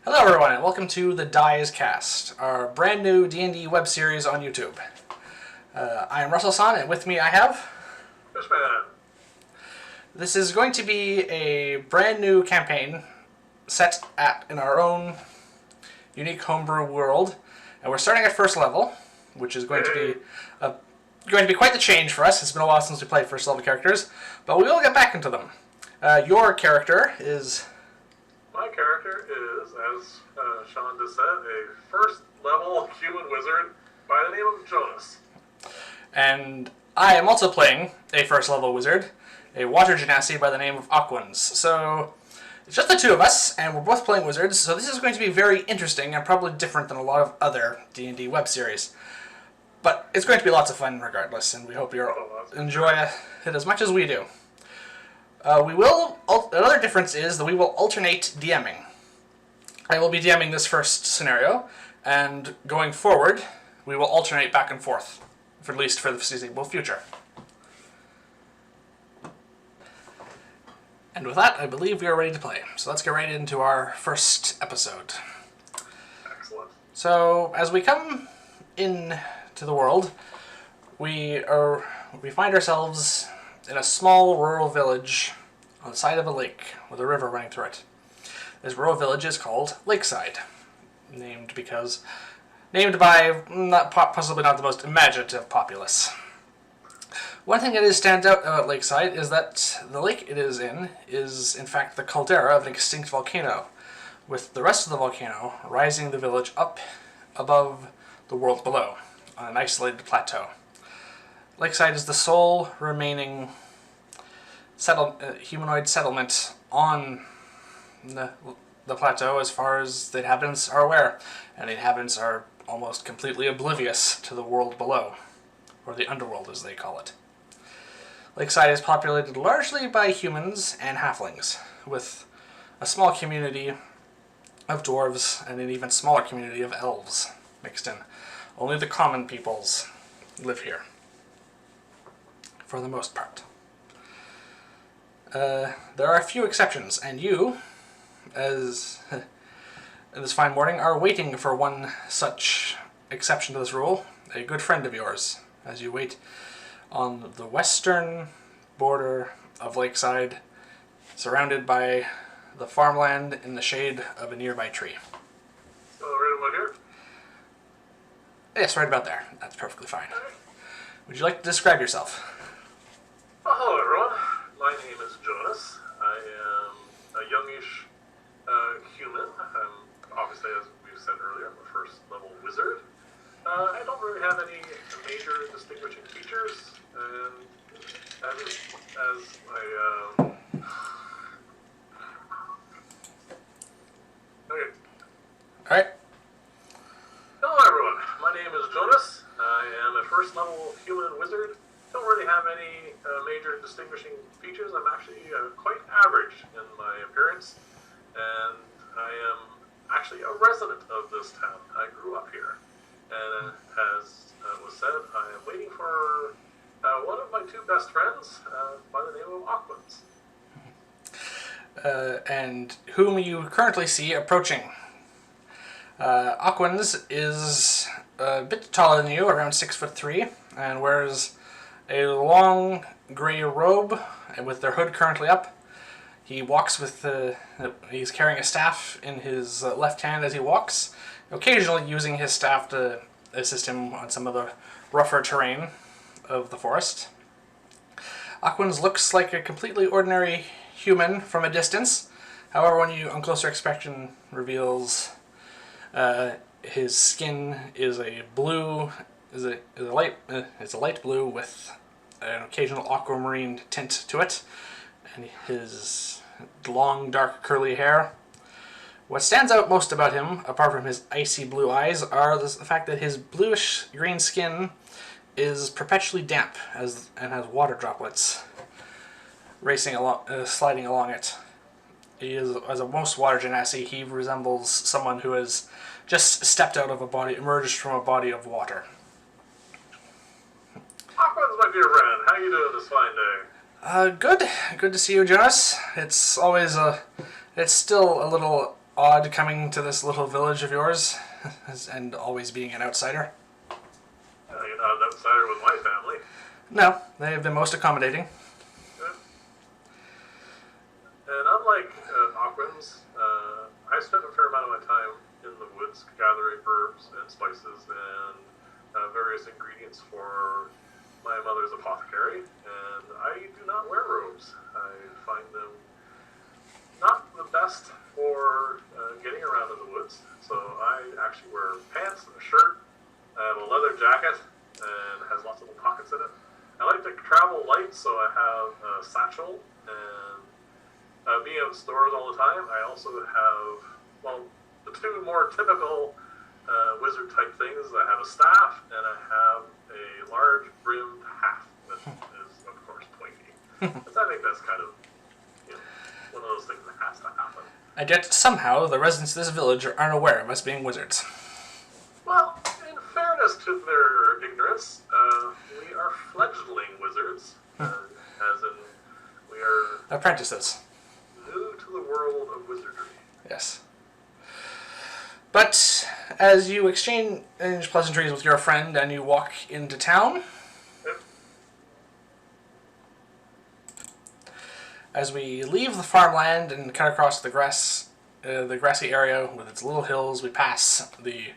Hello everyone and welcome to the Dies Cast, our brand new D&D web series on YouTube. I am Russell S.A.N and with me I have... S.A.N. This is going to be a brand new campaign set in our own unique homebrew world. And we're starting at first level, which is going to be quite the change for us. It's been a while since we played first level characters, but we will get back into them. Your character is... My character is, as Sean just said, a first-level human wizard by the name of Jonas. And I am also playing a first-level wizard, a water genasi by the name of Aquans. So, it's just the two of us, and we're both playing wizards, so this is going to be very interesting and probably different than a lot of other D&D web series. But it's going to be lots of fun regardless, and we hope you'll enjoy it as much as we do. Another difference is that we will alternate DMing. I will be DMing this first scenario, and going forward, we will alternate back and forth, at least for the foreseeable future. And with that, I believe we are ready to play. So let's get right into our first episode. Excellent. So, as we come into the world, we find ourselves in a small rural village on the side of a lake with a river running through it. This rural village is called Lakeside, named by possibly not the most imaginative populace. One thing that stands out about Lakeside is that the lake it is in fact the caldera of an extinct volcano, with the rest of the volcano rising the village up above the world below on an isolated plateau. Lakeside is the sole remaining humanoid settlement on the plateau as far as the inhabitants are aware, and the inhabitants are almost completely oblivious to the world below, or the underworld as they call it. Lakeside is populated largely by humans and halflings, with a small community of dwarves and an even smaller community of elves mixed in. Only the common peoples live here, for the most part. There are a few exceptions, and you, as this fine morning, are waiting for one such exception to this rule, a good friend of yours, as you wait on the western border of Lakeside, surrounded by the farmland in the shade of a nearby tree. So, right about here? Yes, right about there. That's perfectly fine. Would you like to describe yourself? Well, hello everyone. My name is Jonas. I am a youngish human. Obviously, as we said earlier, I'm a first-level wizard. I don't really have any major distinguishing features, and as I okay. Alright. Hello everyone. My name is Jonas. I am a first-level human wizard. Don't really have any major distinguishing features. I'm actually quite average in my appearance, and I am actually a resident of this town. I grew up here, and as was said, I am waiting for one of my two best friends by the name of Aquans. And whom you currently see approaching. Aquans is a bit taller than you, around 6'3", and wears a long grey robe with their hood currently up. He walks with he's carrying a staff in his left hand as he walks, occasionally using his staff to assist him on some of the rougher terrain of the forest. Aquans looks like a completely ordinary human from a distance. However, when you on closer inspection reveals his skin is a light blue with an occasional aquamarine tint to it, and his long, dark, curly hair. What stands out most about him, apart from his icy blue eyes, are the fact that his bluish-green skin is perpetually damp and has water droplets sliding along it. He is, as a most water genasi, he resembles someone who has just stepped out of emerged from a body of water. Aquans, my dear friend, how you doing this fine day? Good. Good to see you, Jonas. It's always it's still a little odd coming to this little village of yours and always being an outsider? You're not an outsider with my family. No, they have been most accommodating. Yeah. And unlike Aquans, I spent a fair amount of my time in the woods gathering herbs and spices and various ingredients for my mother's apothecary, and I do not wear robes. I find them not the best for getting around in the woods, so I actually wear pants and a shirt. I have a leather jacket and it has lots of little pockets in it. I like to travel light, so I have a satchel, and being out in stores all the time, I also have, well, the two more typical wizard type things. I have a staff and I have a large brimmed hat that is, of course, pointy. But I think that's kind of, one of those things that has to happen. And yet, somehow, the residents of this village are unaware of us being wizards. Well, in fairness to their ignorance, we are fledgling wizards, as in we are Apprentices. new to the world of wizardry. Yes. But as you exchange pleasantries with your friend and you walk into town, as we leave the farmland and cut across the grassy area with its little hills, we pass the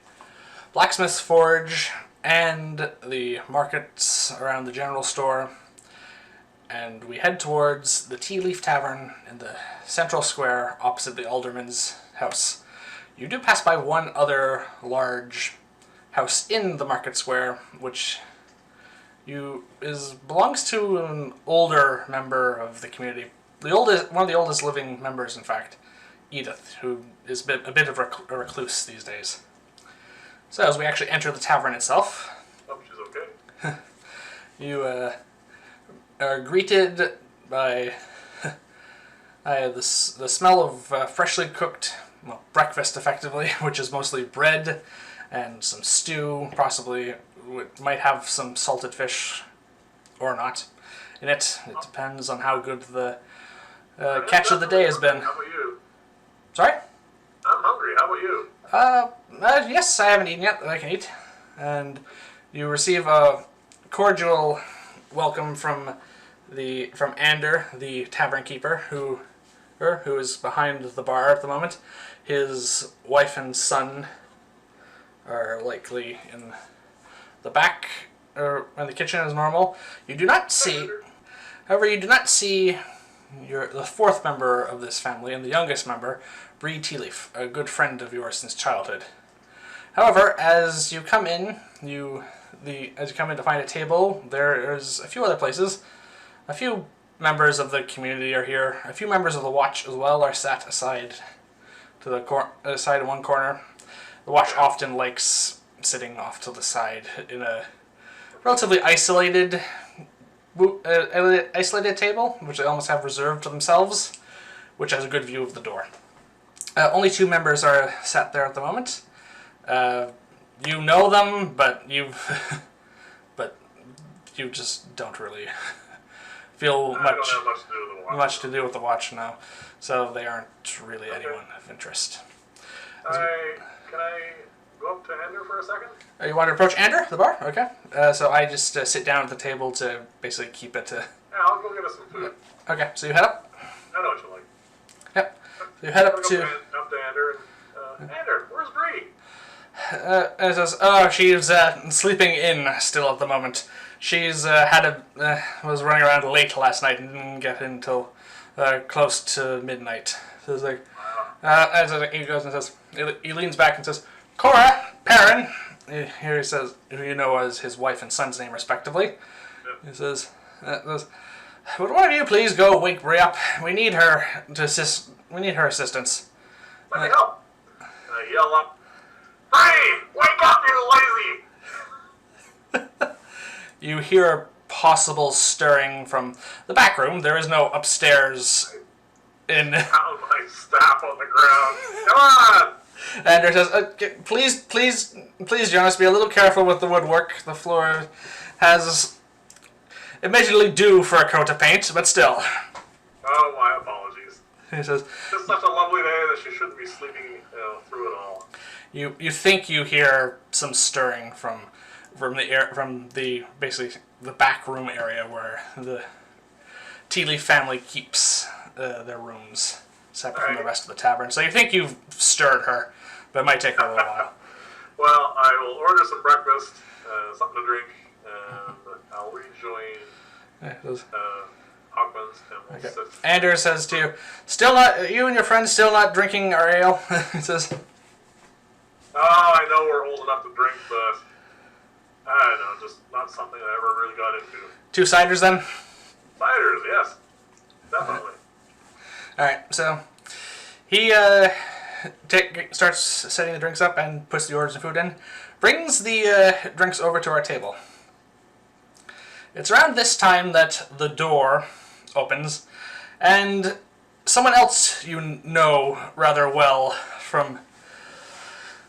blacksmith's forge and the markets around the general store, and we head towards the Tea Leaf Tavern in the central square opposite the alderman's house. You do pass by one other large house in the market square, which belongs to an older member of the community. One of the oldest living members, in fact, Edith, who is a bit of a recluse these days. So as we actually enter the tavern itself, Oh, she's okay. you are greeted by the smell of freshly cooked breakfast, effectively, which is mostly bread and some stew, possibly might have some salted fish or not in it. It depends on how good the catch of the day has been. How about you? Sorry? I'm hungry. How about you? Yes, I haven't eaten yet, but I can eat. And you receive a cordial welcome from Ander, the tavern keeper, who is behind the bar at the moment. His wife and son are likely in the back, or in the kitchen as normal. You do not see, however, the fourth member of this family and the youngest member, Bree Tealeaf, a good friend of yours since childhood. However, as you come in, to find a table, there's a few other places. A few members of the community are here. A few members of the watch as well are sat aside to the side of one corner. The watch often likes sitting off to the side in a relatively isolated table, which they almost have reserved to themselves, which has a good view of the door. Only two members are sat there at the moment. You know them, but you just don't really feel I don't have much to do with the watch now, so they aren't really anyone of interest. Can I go up to Ander for a second? You want to approach Ander, the bar? Okay. So I just sit down at the table to basically keep it. Yeah, I'll go get us some food. Okay, so you head up? I know what you like. Yep. So you head up Go to... up to Ander and... Ander, where's Bree? And it says, she's sleeping in still at the moment. She's was running around late last night and didn't get in until close to midnight. So it's like, as he goes and says, he leans back and says, Cora, Perrin, here he says, who you know as his wife and son's name respectively. Yep. He says, would one of you please go wake Bree up? We need her assistance. Let me help. I yell up, Bree, wake up, you lazy! You hear possible stirring from the back room. There is no upstairs in... Pound my staff on the ground. Come on! Ander says, please, Jonas, be a little careful with the woodwork. The floor has admittedly due for a coat of paint, but still. Oh, my apologies. He says, "It's such a lovely day that she shouldn't be sleeping through it all." You think you hear some stirring from the basically the back room area where the Tea Leaf family keeps their rooms separate from the rest of the tavern. So you think you've stirred her, but it might take a little while. Well, I will order some breakfast, something to drink, and I'll rejoin Aquans and we'll sit. Anders says to you, you and your friend still not drinking our ale? He says, I know we're old enough to drink, but I don't know, just not something I ever really got into. 2 ciders then? Ciders, yes. Definitely. Alright, so he starts setting the drinks up and puts the orders of food in. Brings the drinks over to our table. It's around this time that the door opens, and someone else you know rather well from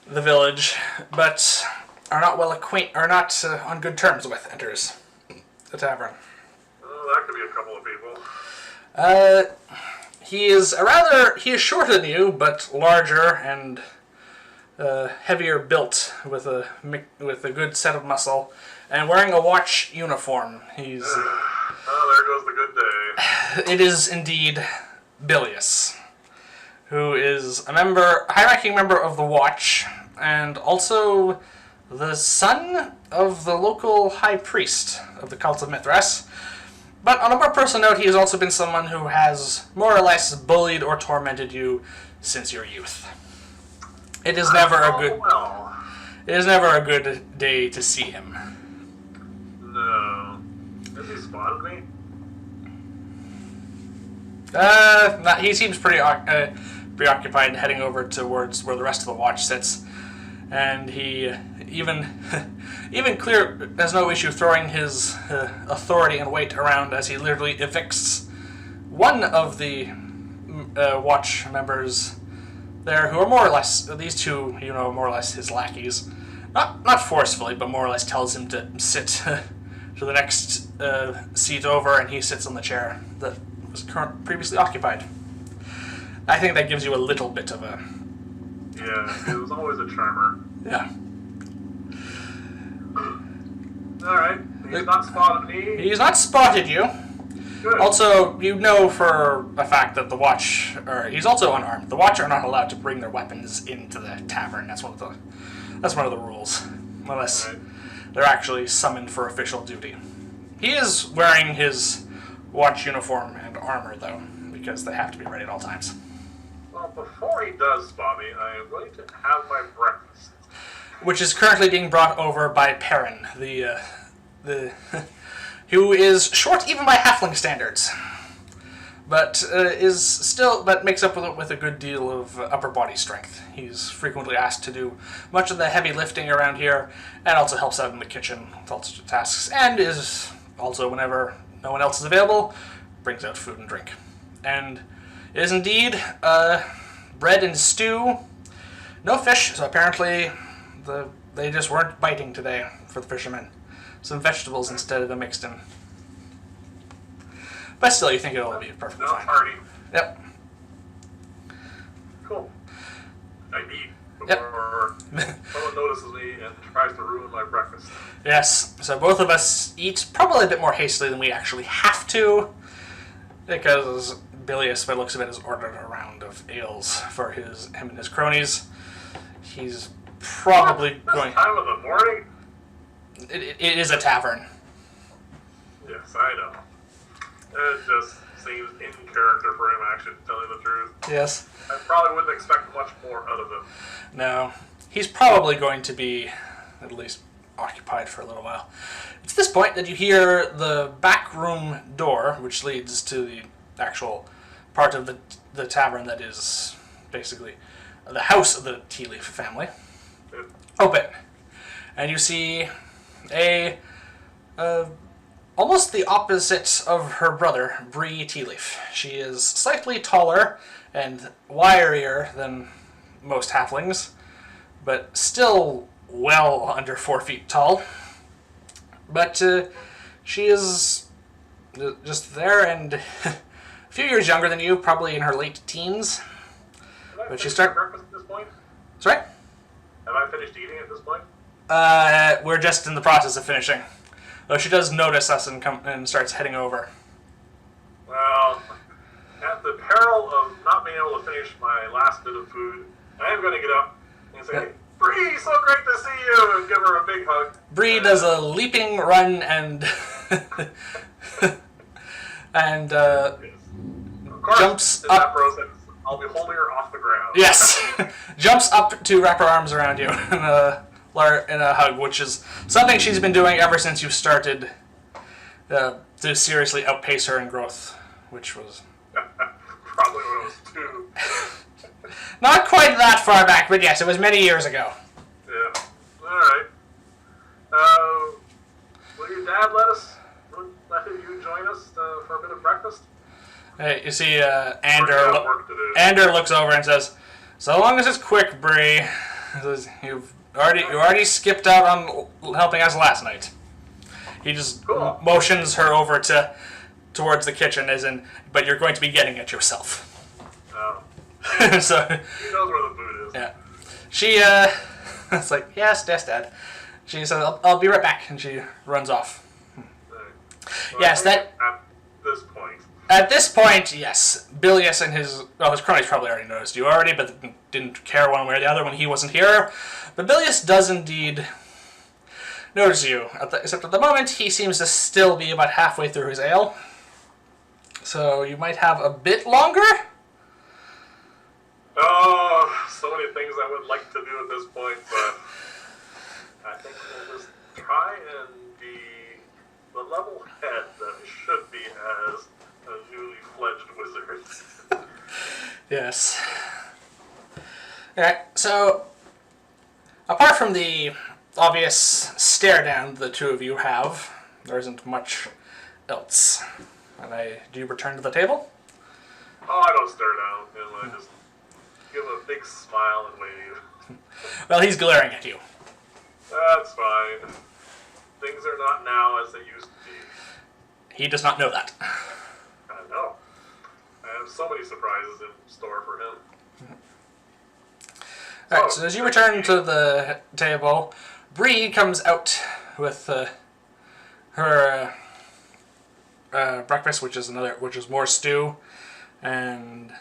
the village, but are not on good terms with, enters the tavern. Oh, that could be a couple of people. He is shorter than you, but larger and heavier built with a good set of muscle, and wearing a watch uniform. He's. There goes the good day. It is indeed Bilius, who is a high-ranking member of the Watch, and also the son of the local high priest of the Cult of Mithras. But on a more personal note, he has also been someone who has more or less bullied or tormented you since your youth. It is never a good day to see him. No. Has he spotted me? He seems pretty preoccupied heading over towards where the rest of the watch sits, and he even has no issue throwing his authority and weight around as he literally evicts one of the watch members there, who are more or less, these two, more or less his lackeys. Not forcefully, but more or less tells him to sit to the next seat over, and he sits on the chair that was previously occupied. I think that gives you a little bit of a... Yeah, it was always a charmer. Yeah. Alright, he's not spotted me. He's not spotted you. Good. Also, you know for a fact that the Watch, he's also unarmed. The Watch are not allowed to bring their weapons into the tavern. That's one of the rules, unless they're actually summoned for official duty. He is wearing his Watch uniform and armor, though, because they have to be ready at all times. Well, before he does spot me, I am going to have my breakfast. Which is currently being brought over by Perrin, the who is short even by halfling standards, but makes up with a good deal of upper body strength. He's frequently asked to do much of the heavy lifting around here, and also helps out in the kitchen with all sorts of tasks, and is also, whenever no one else is available, brings out food and drink. And it is indeed bread and stew, no fish, so apparently they just weren't biting today for the fishermen. Some vegetables instead of the mixed in. But still, you think it'll be perfectly fine. Party. Yep. Cool. I eat before someone notices me and tries to ruin my breakfast. Yes, so both of us eat probably a bit more hastily than we actually have to, because Bilius, by the looks of it, has ordered a round of ales for him and his cronies. He's probably going... This time of the morning? It is a tavern. Yes, I know. It just seems in character for him, actually, to tell you the truth. Yes. I probably wouldn't expect much more out of him. No. He's probably going to be at least occupied for a little while. It's this point that you hear the back room door, which leads to the actual part of the tavern that is basically the house of the Tea Leaf family, open. And you see almost the opposite of her brother, Bree Tea Leaf. She is slightly taller and wirier than most halflings, but still well under 4 feet tall. But she is just there and few years younger than you, probably in her late teens. But she start breakfast at this point? Sorry? Have I finished eating at this point? We're just in the process of finishing. Though she does notice us and starts heading over. Well, at the peril of not being able to finish my last bit of food, I am going to get up and say, Bree, so great to see you, and give her a big hug. Bree does a leaping run and and of course, jumps in up. That process, I'll be holding her off the ground. Yes, jumps up to wrap her arms around you in a hug, which is something she's been doing ever since you started to seriously outpace her in growth, which was probably when I was 2. Not quite that far back, but yes, it was many years ago. Yeah. All right. Will your dad let you join us for a bit of breakfast? You see, Ander looks over and says, "So long as it's quick, Bree. You already skipped out on helping us last night." He just motions her over towards the kitchen, as in, "But you're going to be getting it yourself." Oh. So He knows where the food is. Yeah. She it's like, yes, Dad. She says, I'll be right back, and she runs off. Right. Yes, that. At this point, Yes, Bilius and his cronies probably already noticed you already, but didn't care one way or the other when he wasn't here. But Bilius does indeed notice you, except at the moment he seems to still be about halfway through his ale. So you might have a bit longer. Oh, so many things I would like to do at this point, but I think we'll just try and be the level head that I should be as a newly fledged wizard. Yes. Alright, so apart from the obvious stare down the two of you have, there isn't much else. And do you return to the table? Oh, I don't stare down. I just give him a big smile and wave. Well, he's glaring at you. That's fine. Things are not now as they used to be. He does not know that. I know. I have so many surprises in store for him. Alright, so as you return to the table, Bree comes out with her breakfast, which is more stew, and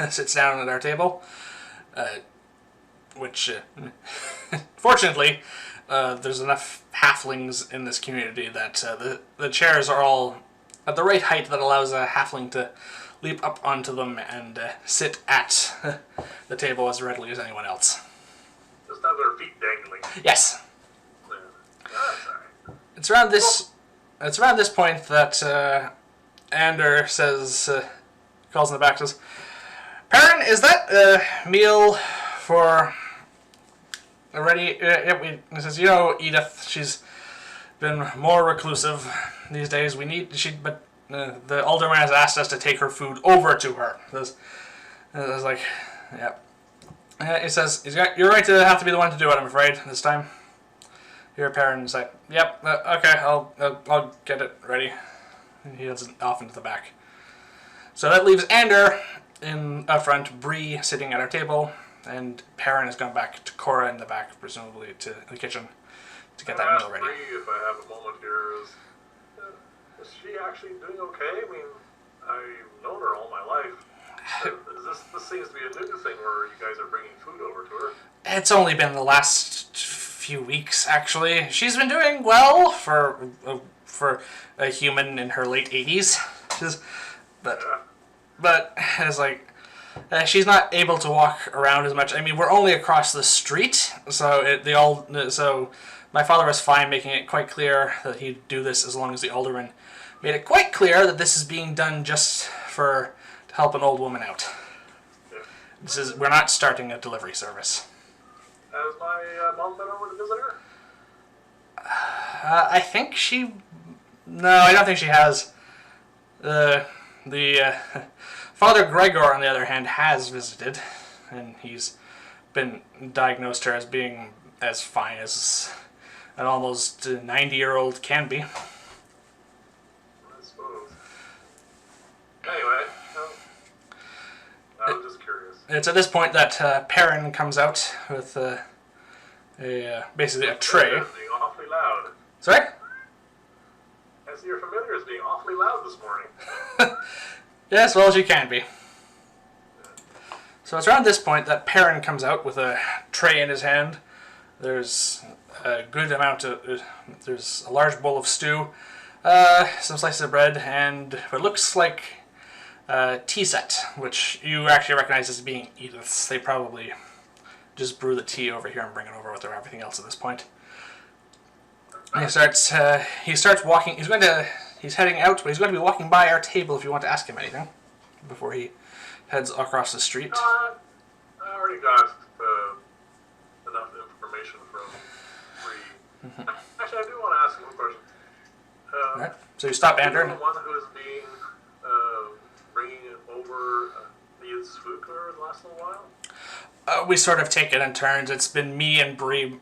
sits down at our table. Which, fortunately, there's enough halflings in this community that the chairs are all at the right height that allows a halfling to leap up onto them and sit at the table as readily as anyone else. Just have their feet dangling. Yes. Yeah. That's alright. It's around this point that Ander calls in the back, says, "Perrin, is that meal for ready?" He says, Edith, she's been more reclusive these days. But the alderman has asked us to take her food over to her. I was like, yeah. He says, you're going to have to be the one to do it, I'm afraid, this time. Here, Perrin's like, yep, okay, I'll get it ready. And he heads off into the back. So that leaves Ander in up front, Bree sitting at our table, and Perrin has gone back to Cora in the back, presumably to the kitchen, to get that meal ready. Bree, if I have a moment here, is she actually doing okay? I mean, I've known her all my life. This seems to be a new thing where you guys are bringing food over to her. It's only been the last few weeks, actually. She's been doing well for a human in her late 80s. But it's like she's not able to walk around as much. I mean, we're only across the street, so my father was fine making it quite clear that he'd do this as long as the alderman made it quite clear that this is being done just to help an old woman out. Yeah. We're not starting a delivery service. Has my mom been over to visit her? I think no, I don't think she has. The Father Gregor, on the other hand, has visited, and he's been diagnosed her as being as fine as an almost 90-year-old can be. I suppose. Anyway, It's at this point that Perrin comes out with basically a tray. Being awfully loud. Sorry? I see your familiar is being awfully loud this morning. Yes, well as you can be. So it's around this point that Perrin comes out with a tray in his hand. There's a good amount of... There's a large bowl of stew, some slices of bread, and what looks like tea set, which you actually recognize as being Edith's. They probably just brew the tea over here and bring it over with everything else at this point. And he starts walking. He's heading out, but he's going to be walking by our table if you want to ask him anything before he heads across the street. I already got enough information from Bree. Actually, I do want to ask him one question. Right. So you stop Andrew. The one who is being bringing over Edith's food for the last little while. We sort of take it in turns. It's been me and Bree.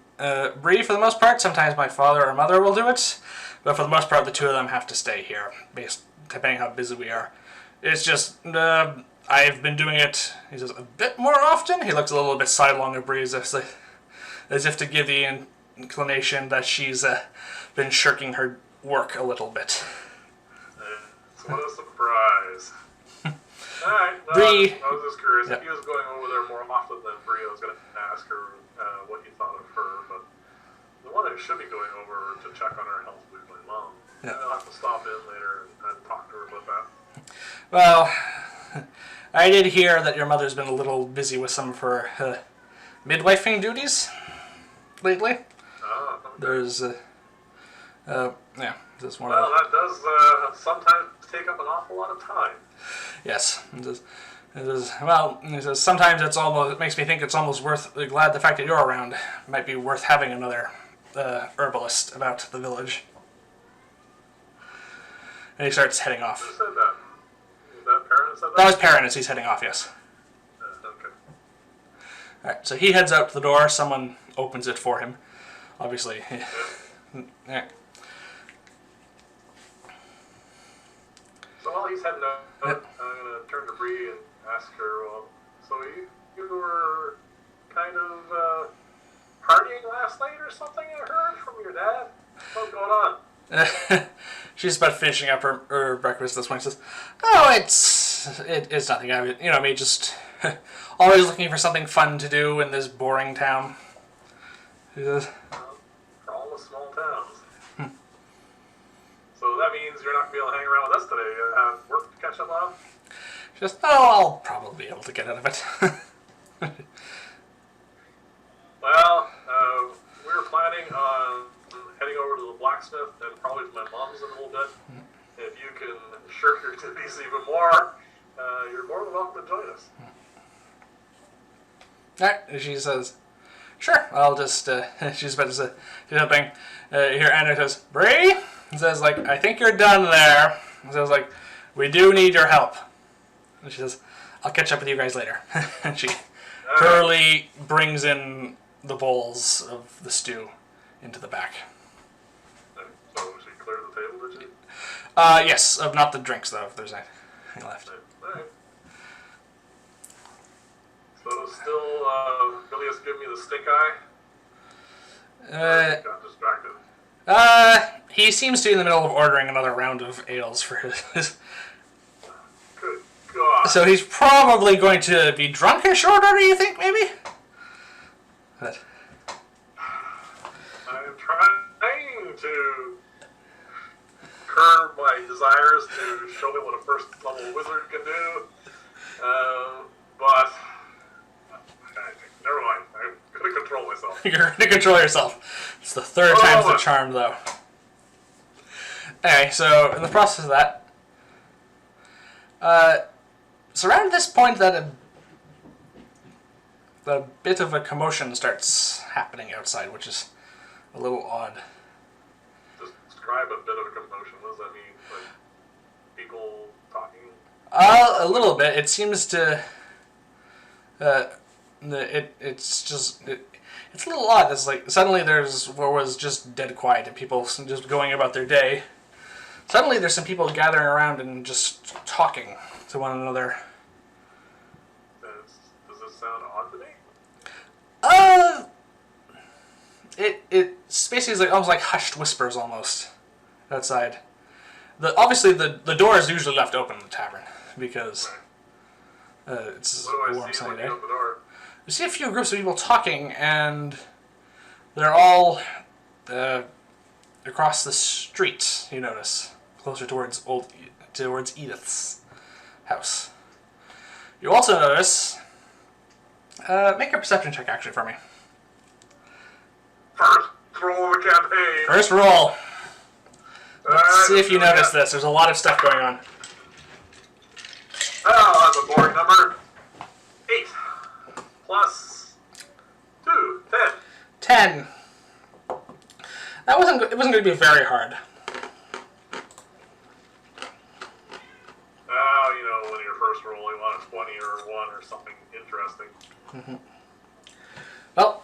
Bree for the most part. Sometimes my father or mother will do it, but for the most part, the two of them have to stay here, depending how busy we are. It's just I've been doing it. He says a bit more often. He looks a little bit sidelong at Bree as if to give the inclination that she's been shirking her work a little bit. What a surprise. Alright, well, Bree, I was just curious. yep. If he was going over there more often than Bree, I was going to ask her what he thought of her, but the one that should be going over to check on her health would be my mom. Yeah. I'll have to stop in later and talk to her about that. well, I did hear that your mother's been a little busy with some of her midwifing duties lately. Oh, okay. There's yeah, this one. Well, that does sometimes take up an awful lot of time. Yes, well, he says sometimes it makes me think it's almost glad the fact that you're around might be worth having another herbalist about the village. And he starts heading off. Who said that? Was that Perrin said that? That was Perrin as he's heading off, yes. Okay. Alright, so he heads out to the door, someone opens it for him. Obviously. Yeah. So while he's heading out, Yep. I'm going to turn to Bree and ask her, well, so you were kind of partying last night or something, I heard from your dad? What's going on? She's about finishing up her breakfast this morning. She says, "Oh, it's nothing. Me just always looking for something fun to do in this boring town." She says, For all the small towns. So that means you're not going to be able to hang around with us today. You have work to catch up on? She says, "Oh, I'll probably be able to get out of it." Well, we were planning on heading over to the blacksmith and probably to my mom's in a little bit. If you can shirk your duties even more, you're more than welcome to join us. Alright, she says, "Sure, I'll just," she's about to say something. Here, Anna says, "Bree," says, "I think you're done there." Says, "We do need your help." And she says, "I'll catch up with you guys later." And she hurriedly brings in the bowls of the stew into the back. So she cleared the table, did she? Yes, not the drinks, though, if there's anything left. Alright. So still, Billius giving me the stink eye? Got distracted. He seems to be in the middle of ordering another round of ales for his... Good God. So he's probably going to be drunk in short order, you think, maybe? But... I'm trying to curb my desires to show me what a first level wizard can do, but never mind. I'm going to control myself. You're going to control yourself. It's the third time's the charm, though. Anyway, so in the process of that, it's around this point that a bit of a commotion starts happening outside, which is a little odd. Describe a bit of a commotion. What does that mean? People talking? A little bit. It seems to. It's a little odd. It's suddenly there's what was just dead quiet and people just going about their day. Suddenly there's some people gathering around and just talking to one another. Does this it's basically like almost like hushed whispers almost outside. Obviously the door is usually left open in the tavern because it's a warm sunny day. You see a few groups of people talking, and they're all across the street. You notice closer towards Edith's house. You also notice. Make a perception check actually for me. First roll of the campaign. First roll. Let's see if you notice this. There's a lot of stuff going on. Oh, that's a boring number. 8 plus 2, 10. 10. It wasn't going to be very hard. Oh, when you're first roll, you want a 20 or 1 or something interesting. Mm-hmm. Well,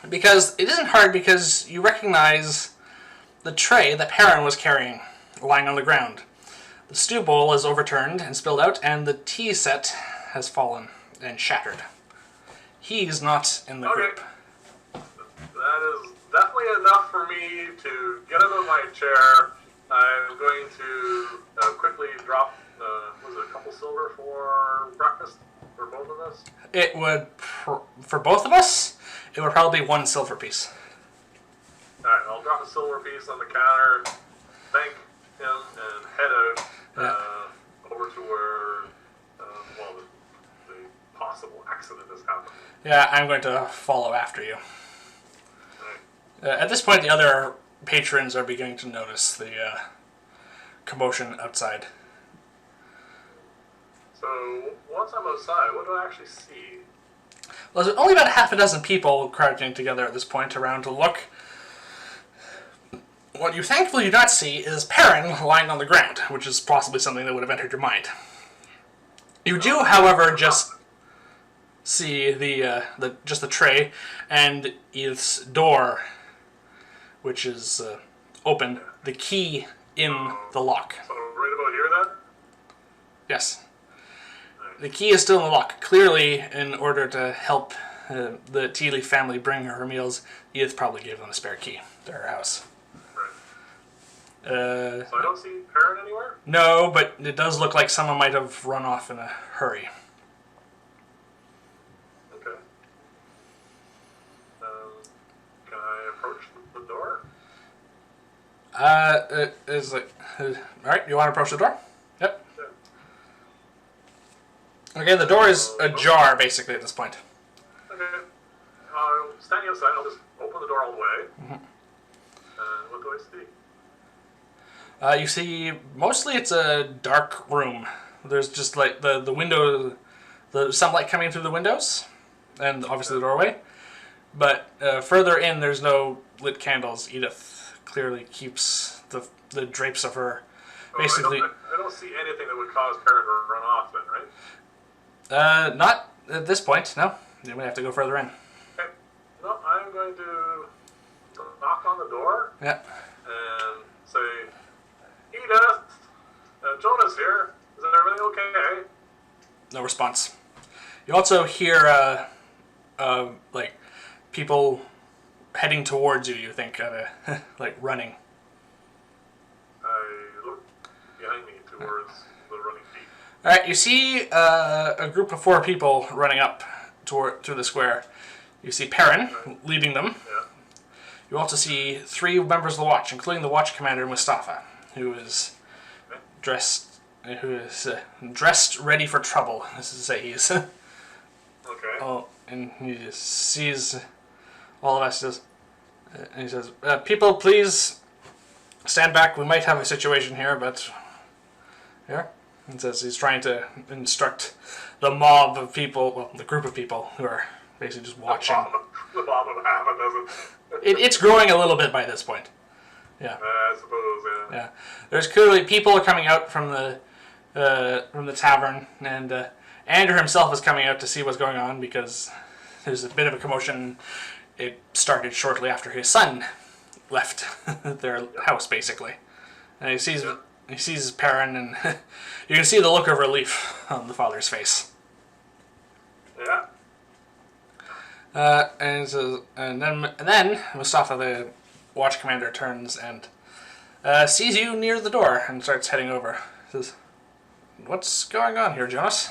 because it isn't hard because you recognize the tray that Perrin was carrying lying on the ground. The stew bowl is overturned and spilled out, and the tea set has fallen and shattered. He's not in the group. That is definitely enough for me to get out of my chair. I'm going to quickly drop, was it a couple silver for breakfast for both of us? It would, for both of us, it would probably be 1 silver piece. Alright, I'll drop a silver piece on the counter, thank him, and head out over to where, the possible accident has happened. Yeah, I'm going to follow after you. Right. At this point, the other patrons are beginning to notice the commotion outside. So, once I'm outside, what do I actually see? Well, there's only about half a dozen people crowding together at this point around to look. What you thankfully do not see is Perrin lying on the ground, which is possibly something that would have entered your mind. You do, however, just see just the tray and Edith's door, which is open. The key in the lock. So right about here then? Yes. The key is still in the lock. Clearly, in order to help the Tea Leaf family bring her meals, Edith probably gave them a spare key to her house. Right. So I don't see Perrin anywhere? No, but it does look like someone might have run off in a hurry. Okay. Can I approach the door? Alright, you want to approach the door? Yep. Yeah. Okay, the door is ajar, basically, at this point. Okay. Standing outside, I'll just open the door all the way. Mm-hmm. And what do I see? You see, mostly it's a dark room. There's just like the window, the sunlight coming through the windows, and obviously the doorway. But further in, there's no lit candles. Edith clearly keeps the drapes of her, basically. I don't see anything that would cause Perrin to run off then, right? Not at this point, no. You may have to go further in. Okay. No, I'm going to knock on the door. Yeah. And say, Edith, Jonas here. Is everything okay? No response. You also hear like people heading towards you. You think like running. I look behind me towards the running feet. All right, you see a group of 4 people running up through the square. You see Perrin leading them. Yeah. You also see 3 members of the watch, including the watch commander Mustafa, who is dressed ready for trouble. This is to say, he's okay. Oh, and he just sees all of us. And he says, "People, please stand back. We might have a situation here, but here." And says he's trying to instruct the mob of people, well, the group of people who are basically just watching. The mob of half a dozen. It's growing a little bit by this point. Yeah. I suppose. Yeah. Yeah. There's clearly people are coming out from the tavern, and Andrew himself is coming out to see what's going on because there's a bit of a commotion. It started shortly after his son left their house, basically, and he sees Perrin, and you can see the look of relief on the father's face. Yeah. And he says, and then Mustafa, the watch commander, turns and sees you near the door and starts heading over. He says, "What's going on here, Jonas?"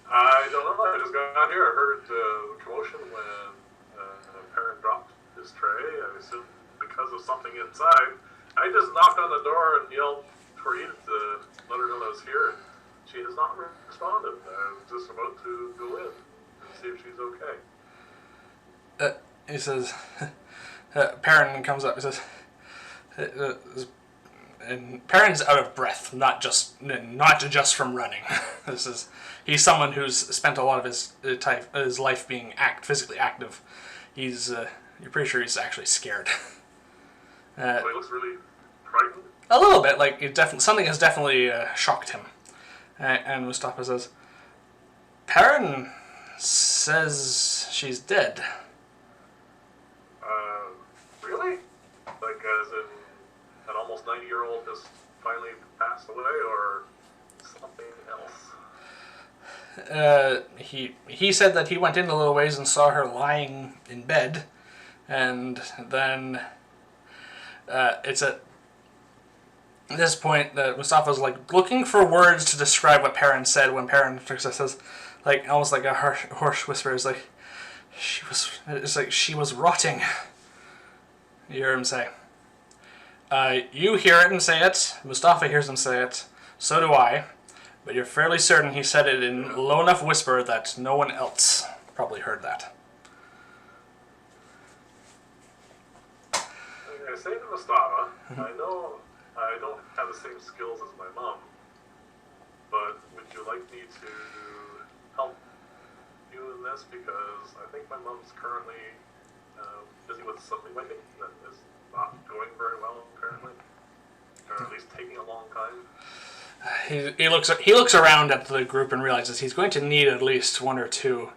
I don't know. I just got here. I heard the commotion when a parent dropped his tray. I assume because of something inside. I just knocked on the door and yelled for Edith to let her know that I was here. She has not responded. I was just about to go in and see if she's okay. He says, Perrin comes up. He says, and Perrin's out of breath, not just from running. He's someone who's spent a lot of his life being physically active. You're pretty sure he's actually scared. So he looks really frightened. A little bit, like something has definitely shocked him. And Mustafa says, "Perrin says she's dead." Really? Like, as in an almost 90-year-old has finally passed away, or something else? He said that he went in a little ways and saw her lying in bed, and then it's at this point that Mustafa's like looking for words to describe what Perrin said when Perrin says, like almost like a hoarse whisper, is like she was rotting. You hear him say. You hear it and say it. Mustafa hears him say it. So do I. But you're fairly certain he said it in low enough whisper that no one else probably heard that. I say to Mustafa, I know I don't have the same skills as my mom, but would you like me to help you in this? Because I think my mom's currently busy with something that is not going very well, apparently, or at least taking a long time. He looks around at the group and realizes he's going to need at least one or two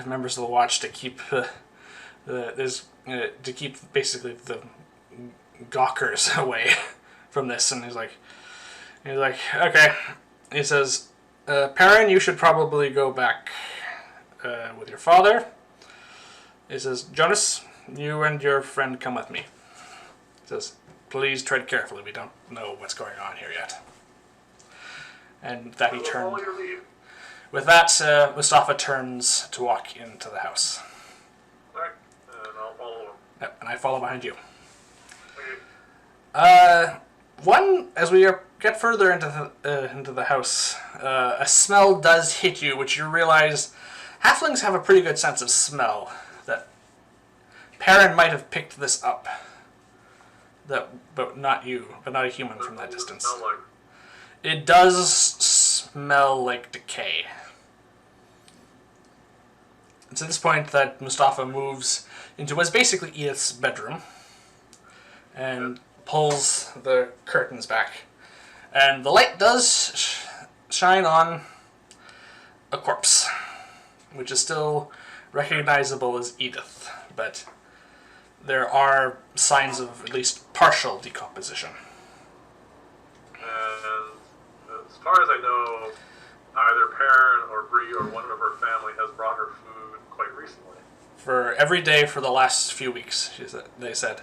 members of the watch to keep to keep basically the gawkers away from this. And he's like, okay. He says, Perrin, you should probably go back with your father. He says, Jonas, you and your friend come with me. He says, please tread carefully. We don't know what's going on here yet. And that he turned. With that, Mustafa turns to walk into the house. Alright, and I'll follow him. Yep, and I follow behind you. Okay. As we get further into the house, a smell does hit you, which you realize halflings have a pretty good sense of smell. That Perrin might have picked this up. But not you, but not a human from that distance. It does smell like decay. It's at this point that Mustafa moves into what's basically Edith's bedroom and pulls the curtains back. And the light does shine on a corpse, which is still recognizable as Edith, but there are signs of at least partial decomposition. And as far as I know, either Perrin or Bree or one of her family has brought her food quite recently. For every day for the last few weeks, they said,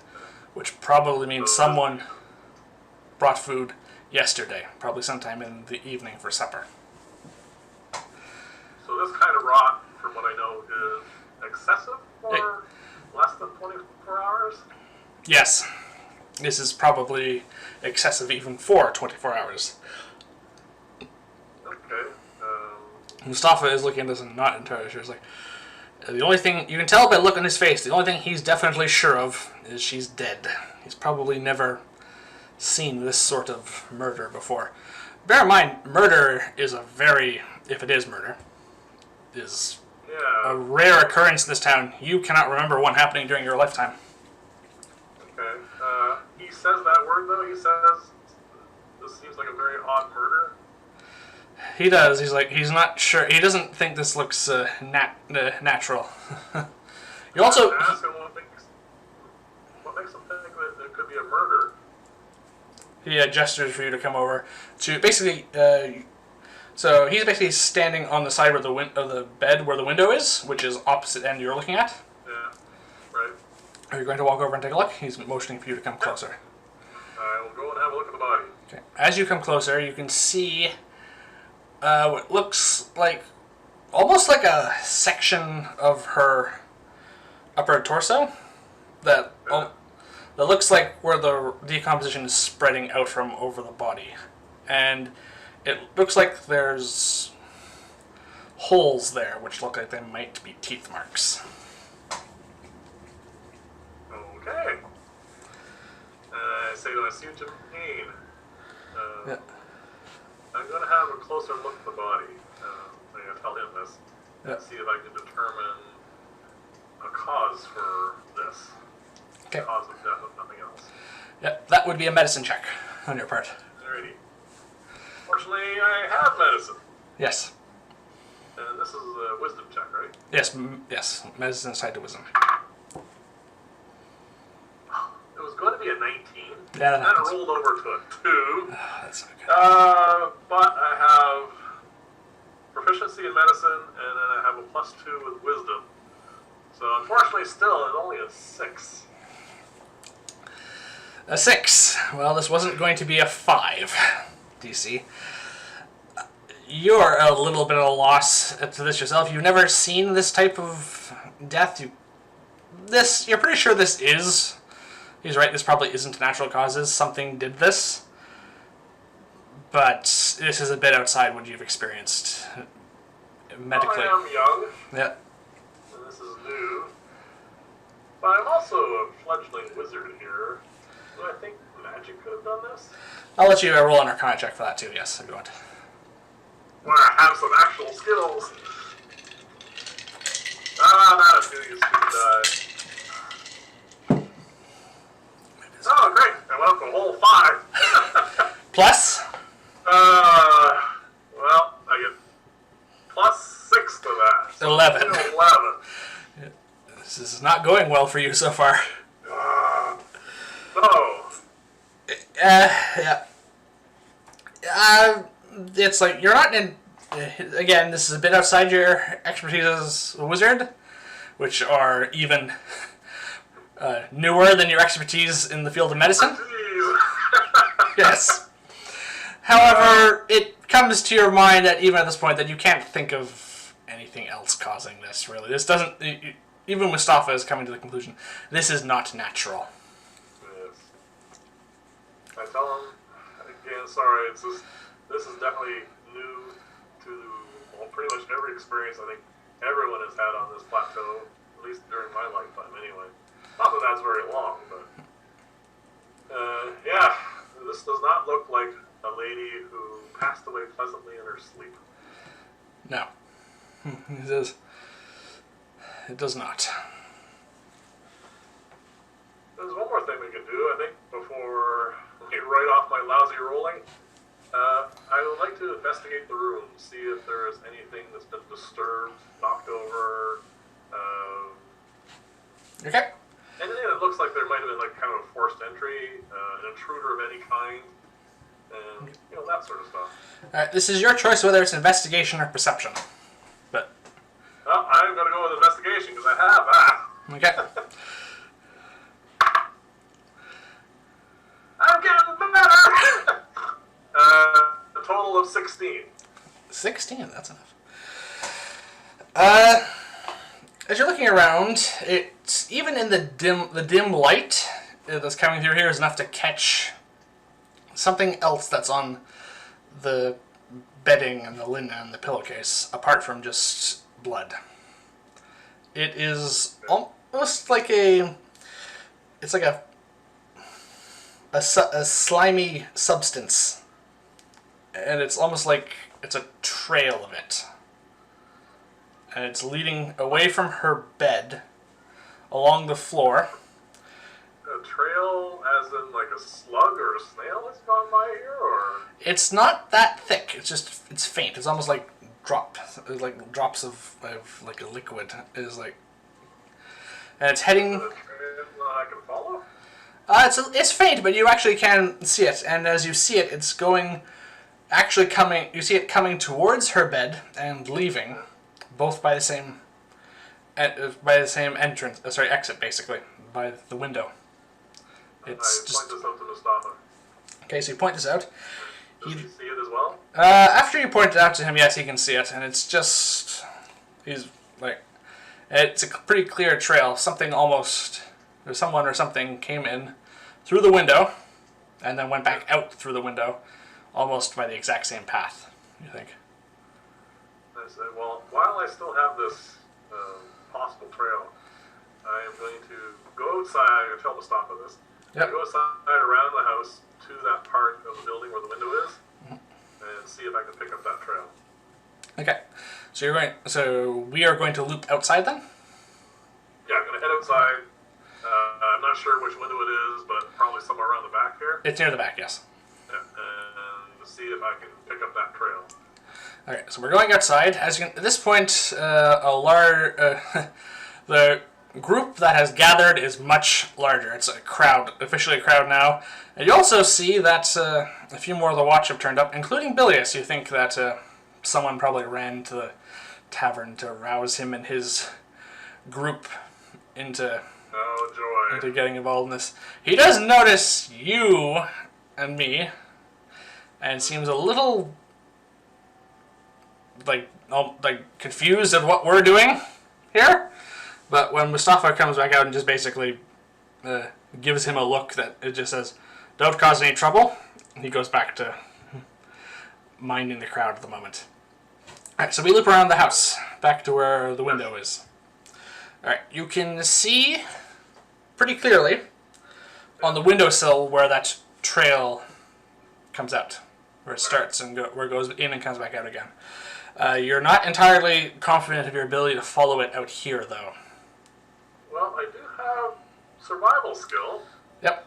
which probably means someone brought food yesterday, probably sometime in the evening for supper. So this kind of rot, from what I know, is excessive for less than 24 hours? Yes. This is probably excessive even for 24 hours. Okay. Mustafa is looking at this and not entirely sure. He's like, the only thing, you can tell by the look on his face, the only thing he's definitely sure of is she's dead. He's probably never seen this sort of murder before. Bear in mind, murder is if it is murder, is a rare occurrence in this town. You cannot remember one happening during your lifetime. Okay. He says that word, though. He says, this seems like a very odd murder. He does. He's not sure. He doesn't think this looks natural. You also... Ask him what makes him think that it could be a murder. He gestures for you to come over to basically So he's basically standing on the side where of the bed where the window is, which is opposite end you're looking at. Yeah. Right. Are you going to walk over and take a look? He's motioning for you to come closer. I will go and have a look at the body. Okay. As you come closer, you can see what looks like almost like a section of her upper torso that looks like where the decomposition is spreading out from over the body. And it looks like there's holes there, which look like they might be teeth marks. Okay. I say that I seem to pain. Yeah. I'm going to have a closer look at the body. I'm going to tell him this. Yeah. And see if I can determine a cause for this. Okay. Cause of death, if nothing else. Yeah, that would be a medicine check on your part. Alrighty. Fortunately, I have medicine. Yes. And this is a wisdom check, right? Yes, yes. Medicine is tied to wisdom. It was going to be a 19. Yeah, that and then happens. it rolled over to a 2. Oh, that's not good. But I have proficiency in medicine, and then I have a +2 with wisdom. So unfortunately, still, it's only a 6. A 6. Well, this wasn't going to be a 5, DC. You're a little bit at a loss to this yourself. You've never seen this type of death. You're pretty sure this is. He's right, this probably isn't natural causes. Something did this. But this is a bit outside what you've experienced medically. Well, I am young. Yeah. And this is new. But I'm also a fledgling wizard here. Do I think magic could have done this? I'll let you roll an Arcana check for that too, yes, if you want. Where I have some actual skills. Not as good as die. Oh, great. I went up to a whole 5. Plus? Well, I get +6 to that. So 11. 11. This is not going well for you so far. No. Yeah. It's like, you're not in... Again, this is a bit outside your expertise as a wizard, which are even newer than your expertise in the field of medicine. Yes. However, it comes to your mind that even at this point that you can't think of anything else causing this, really. This doesn't... Even Mustafa is coming to the conclusion, this is not natural. Yes. I tell him, again, sorry, it's just, this is definitely new to, well, pretty much every experience I think everyone has had on this plateau, at least during my lifetime anyway. Not that that's very long, but... yeah, this does not look like a lady who passed away pleasantly in her sleep. No. It does. It does not. There's one more thing we could do, I think, before we write off my lousy rolling. I would like to investigate the room, see if there is anything that's been disturbed, knocked over, Okay. anything that looks like there might have been like kind of a forced entry, an intruder of any kind, and that sort of stuff. Alright, this is your choice whether it's investigation or perception. But Well, I'm going to go with investigation because I have that. okay. I'm getting better! A total of 16. 16, that's enough. As you're looking around, it's even in the dim light that's coming through here is enough to catch something else that's on the bedding and the linen and the pillowcase, apart from just blood. It is almost like it's like a slimy substance, and it's almost like it's a trail of it, and it's leading away from her bed along the floor. A trail as in like a slug or a snail that's gone by here, or? It's not that thick. It's faint. It's almost like drops of like a liquid. Is like, and it's heading. A trail I can follow? It's faint, but you actually can see it, and as you see it, it's going actually coming. You see it coming towards her bed and leaving, both by the same entrance. Exit basically by the window. It's I point this out to Mustafa. Okay, so you point this out. Does he see it as well? After you point it out to him, yes, he can see it, and it's just he's like it's a pretty clear trail. Someone or something came in through the window, and then went back out through the window, almost by the exact same path. You think? I say, well, while I still have this possible trail, I am going to go outside and tell Mustafa this. Yep. Go outside around the house to that part of the building where the window is, and see if I can pick up that trail. Okay, so we are going to loop outside then. Yeah, I'm going to head outside. I'm not sure which window it is, but probably somewhere around the back here. It's near the back, yes. Yeah, and see if I can pick up that trail. Okay, so we're going outside. As you can, at this point, the group that has gathered is much larger. It's a crowd, officially a crowd now. And you also see that a few more of the watch have turned up, including Bilius. You think that someone probably ran to the tavern to rouse him and his group into getting involved in this. He does notice you and me, and seems a little like confused at what we're doing here. But when Mustafa comes back out and just basically gives him a look that it just says, "Don't cause any trouble," he goes back to minding the crowd at the moment. Alright, so we loop around the house, back to where the window is. Alright, you can see pretty clearly on the windowsill where that trail comes out, where it starts and where it goes in and comes back out again. You're not entirely confident of your ability to follow it out here, though. Well, I do have survival skill. Yep.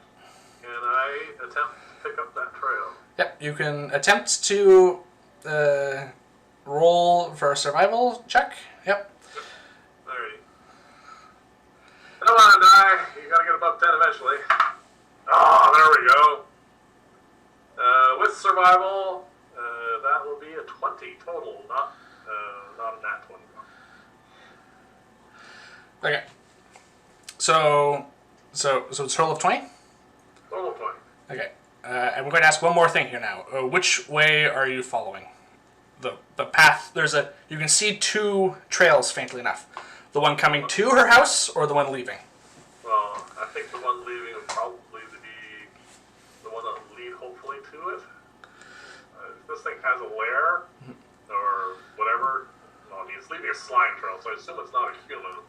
And I attempt to pick up that trail. Yep, you can attempt to roll for a survival check. Yep. Alrighty. Come on, die. You gotta get above 10 eventually. Oh, there we go. With survival, that will be a 20 total, not a nat 20. Okay. So it's a total of 20? Total of 20. Okay. And we're going to ask one more thing here now. Which way are you following? The path, you can see two trails faintly enough. The one coming to her house or the one leaving? Well, I think the one leaving would probably be the one that would lead hopefully to it. If this thing has a lair or whatever, well, I mean, it's leaving a slime trail, so I assume it's not a human.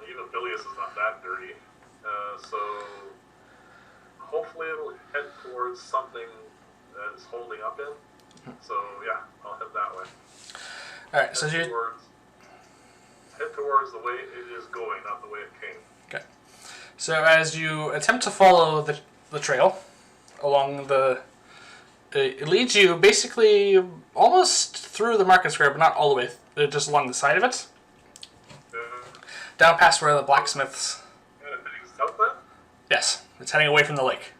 Even Bilius is not that dirty. So hopefully it'll head towards something that it's holding up in. So yeah, I'll head that way. Alright, so head towards the way it is going, not the way it came. Okay. So as you attempt to follow the trail along it leads you basically almost through the market square, but not all the way, just along the side of it. Down past where the blacksmiths... Kind of heading south then? Yes, it's heading away from the lake.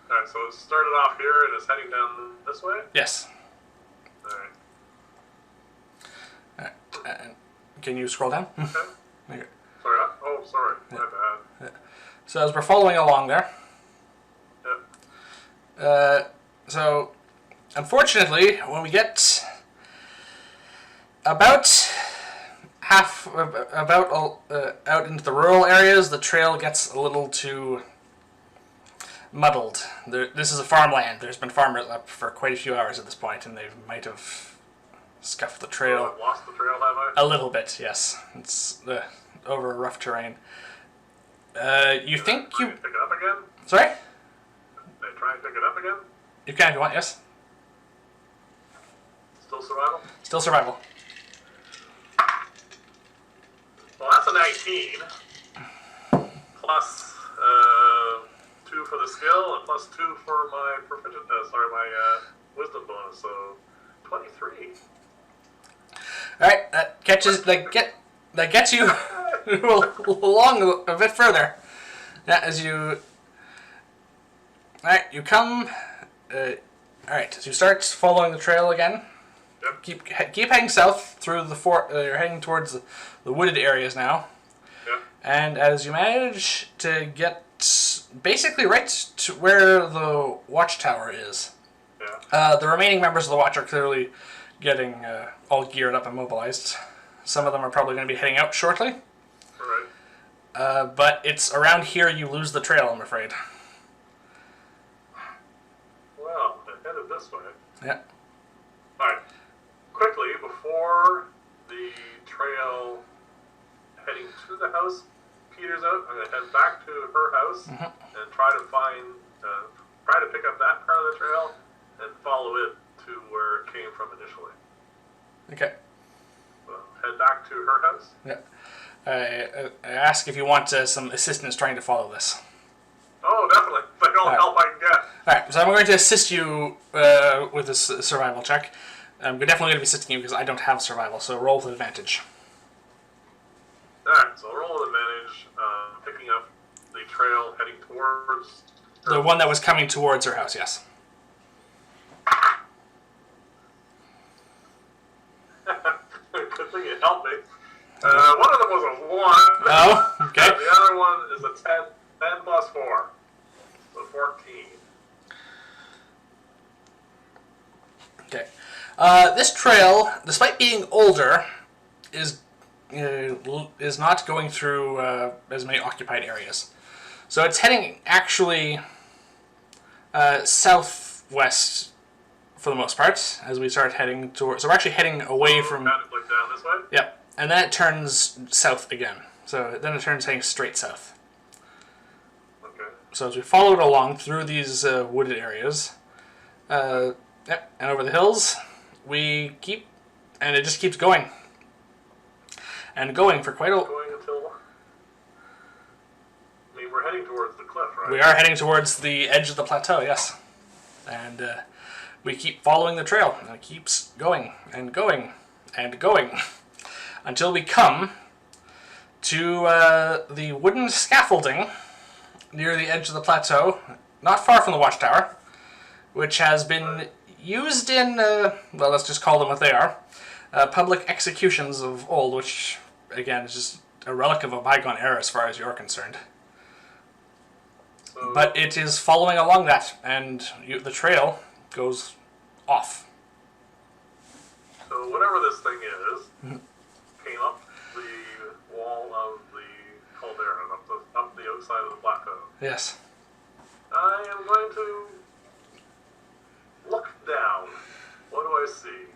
Alright, so it started off here and it's heading down this way? Yes. Alright. Can you scroll down? Okay. Okay. Sorry. Yeah. My bad. Yeah. So as we're following along there... Yep. So, unfortunately, when we get about out into the rural areas, the trail gets a little too muddled. This is a farmland. There's been farmers up for quite a few hours at this point, and they might have scuffed the trail. I've lost the trail, have I? A little bit, yes. It's over rough terrain. You think you... Pick it up again? Sorry? They try and pick it up again? You can if you want, yes. Still survival? Still survival. Well, that's a 19. Plus 2 for the skill, and plus 2 for my my wisdom bonus, so 23. Alright, that gets you along a bit further. Yeah, as you... Alright, you come... Alright, so you start following the trail again. Yep. Keep heading south through the fort. You're heading towards the wooded areas now. Yep. And as you manage to get basically right to where the watchtower is, the remaining members of the watch are clearly getting all geared up and mobilized. Some of them are probably going to be heading out shortly. Right. But it's around here you lose the trail, I'm afraid. Well, I headed this way. Yeah. Alright. Quickly, before the trail heading to the house peters out, I'm going to head back to her house and try to pick up that part of the trail and follow it to where it came from initially. Okay. So, head back to her house. Yeah. I ask if you want some assistance trying to follow this. Oh, definitely. If I don't help, I can get. Alright, so I'm going to assist you with this survival check. I'm definitely going to be assisting you because I don't have survival, so roll with advantage. Alright, so I'll roll with advantage, picking up the trail heading towards her. The one that was coming towards her house, yes. Good thing it helped me. One of them was a 1. Oh, okay. And the other one is a 10. 10 plus 4. So 14. Okay. This trail, despite being older, is not going through as many occupied areas. So it's heading actually southwest for the most part as we start heading towards. So we're actually heading away from. Kind of like down this way? Yep. And then it turns south again. So then it turns heading straight south. Okay. So as we follow it along through these wooded areas, and over the hills, we keep, and it just keeps going. And going for quite a... Going until... I mean, we're heading towards the cliff, right? We are heading towards the edge of the plateau, yes. And we keep following the trail, and it keeps going, and going, and going, until we come to the wooden scaffolding near the edge of the plateau, not far from the watchtower, which has been used in, well, let's just call them what they are, public executions of old, which, again, is just a relic of a bygone era as far as you're concerned. So, But it is following along that, and the trail goes off. So whatever this thing is, came up the wall of the caldera, up the outside of the plateau. Yes. I am going to look down. What do I see?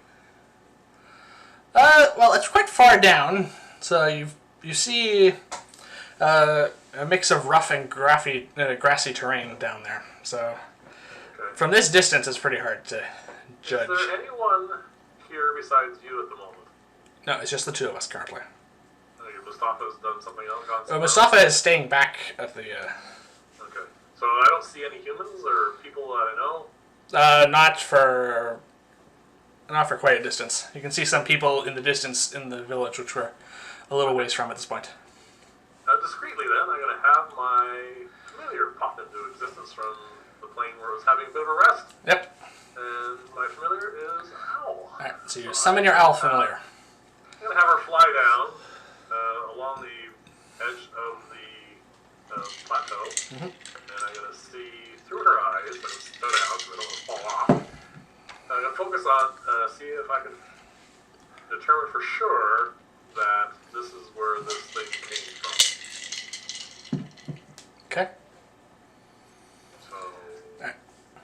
Well, it's quite far down, so you see a mix of rough and grassy terrain down there. So Okay. from this distance, it's pretty hard to judge. Is there anyone here besides you at the moment? No, it's just the two of us currently. Mustafa's done something else? Mustafa is staying back at the... Okay. So I don't see any humans or people that I know? not for quite a distance. You can see some people in the distance in the village, which we're a little ways from at this point. Discreetly then, I'm going to have my familiar pop into existence from the plane where it was having a bit of a rest. Yep. And my familiar is Owl. Alright, so you summon your owl familiar. I'm going to have her fly down along the edge of the plateau. And I'm going to see through her eyes, but it's so down so they don't want to fall off. I'm going to focus on, see if I can determine for sure that this is where this thing came from. Okay. So, Alright.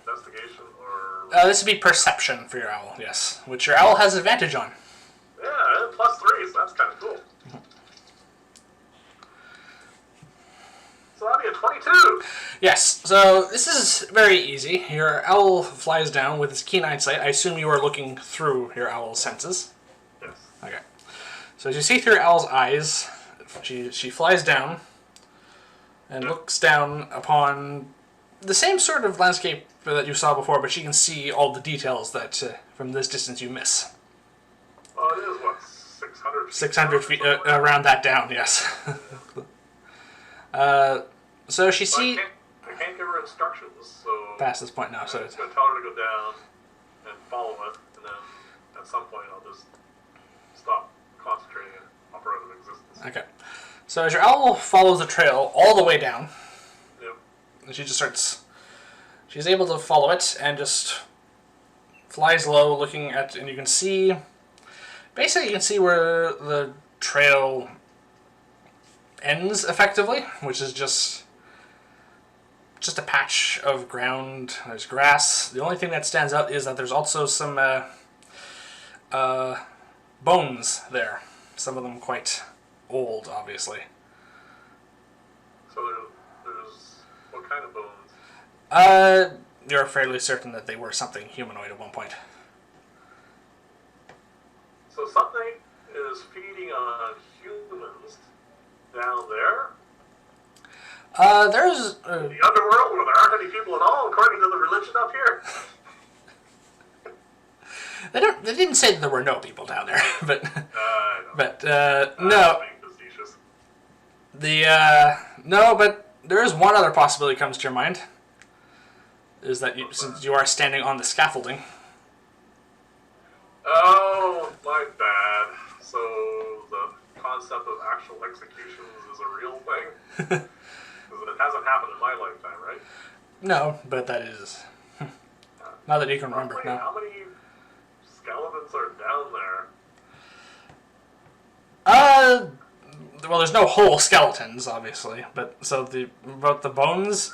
investigation or... This would be perception for your owl, yes. Which your owl has advantage on. Yeah, and plus 3, so that's kind of cool. So that'd be a 22! Yes, so this is very easy. Your owl flies down with its keen eyesight. I assume you are looking through your owl's senses. Yes. Okay. So as you see through your owl's eyes, she flies down and looks down upon the same sort of landscape that you saw before, but she can see all the details that from this distance you miss. Well, it is, what, 600 feet? 600 feet, around that down, yes. So she Well, see... I can't give her instructions, so... Past this point now, I'm so... just going to tell her to go down. follow it, and then at some point I'll just stop concentrating and hop out of existence. Okay. So as your owl follows the trail all the way down, Yep. and she just starts... She's able to follow it and just flies low looking at... And you can see... Basically you can see where the trail ends effectively, which is just a patch of ground. There's grass. The only thing that stands out is that there's also some bones there. Some of them quite old, obviously. So there's what kind of bones? You're fairly certain that they were something humanoid at one point. So something is feeding on humans down there? There's... the underworld where there aren't any people at all, according to the religion up here? They didn't say that there were no people down there, but... No. No. Being facetious. No, but there is one other possibility that comes to your mind. Is that since you are standing on the scaffolding... Oh, my bad. So the concept of actual executions is a real thing? Because it hasn't happened in my lifetime, right? No, but that is... Not that you can remember, Wait, no. how many skeletons are down there? Well, there's no whole skeletons, obviously, but so about the bones,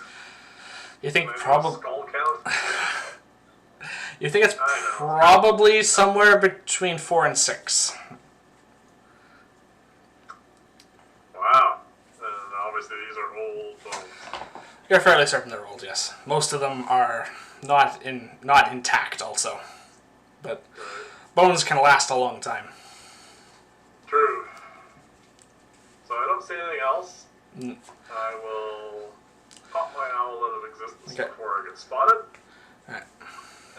you think probably... Skull count? You think it's probably somewhere between 4 and 6. Wow. And obviously these are old bones. You're fairly certain they're old, yes. Most of them are not intact, also, but bones can last a long time. True. So I don't see anything else. I will pop my owl out of existence before I get spotted. Alright.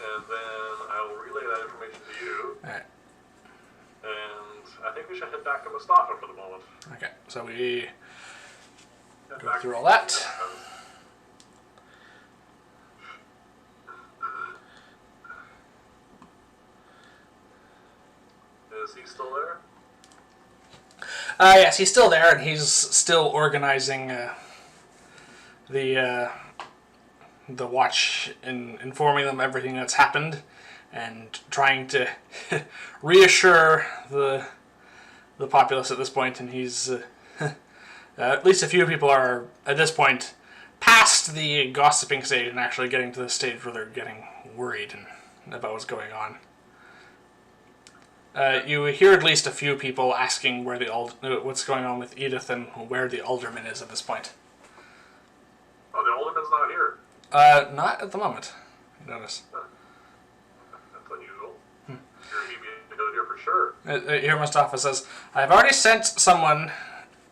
And then I will relay that information to you. Alright. And I think we should head back to Mustafa for the moment. Okay, so we Head go back through to all that. Is he still there? Yes, he's still there, and he's still organizing the watch and informing them everything that's happened, and trying to reassure the populace at this point. And he's at least a few people are at this point past the gossiping stage and actually getting to the stage where they're getting worried and about what's going on. You hear at least a few people asking where what's going on with Edith and where the alderman is at this point. Oh, the alderman's not here. Not at the moment. You notice. That's unusual. Sure, he'd be out here for sure. Here Mustafa says, "I've already sent someone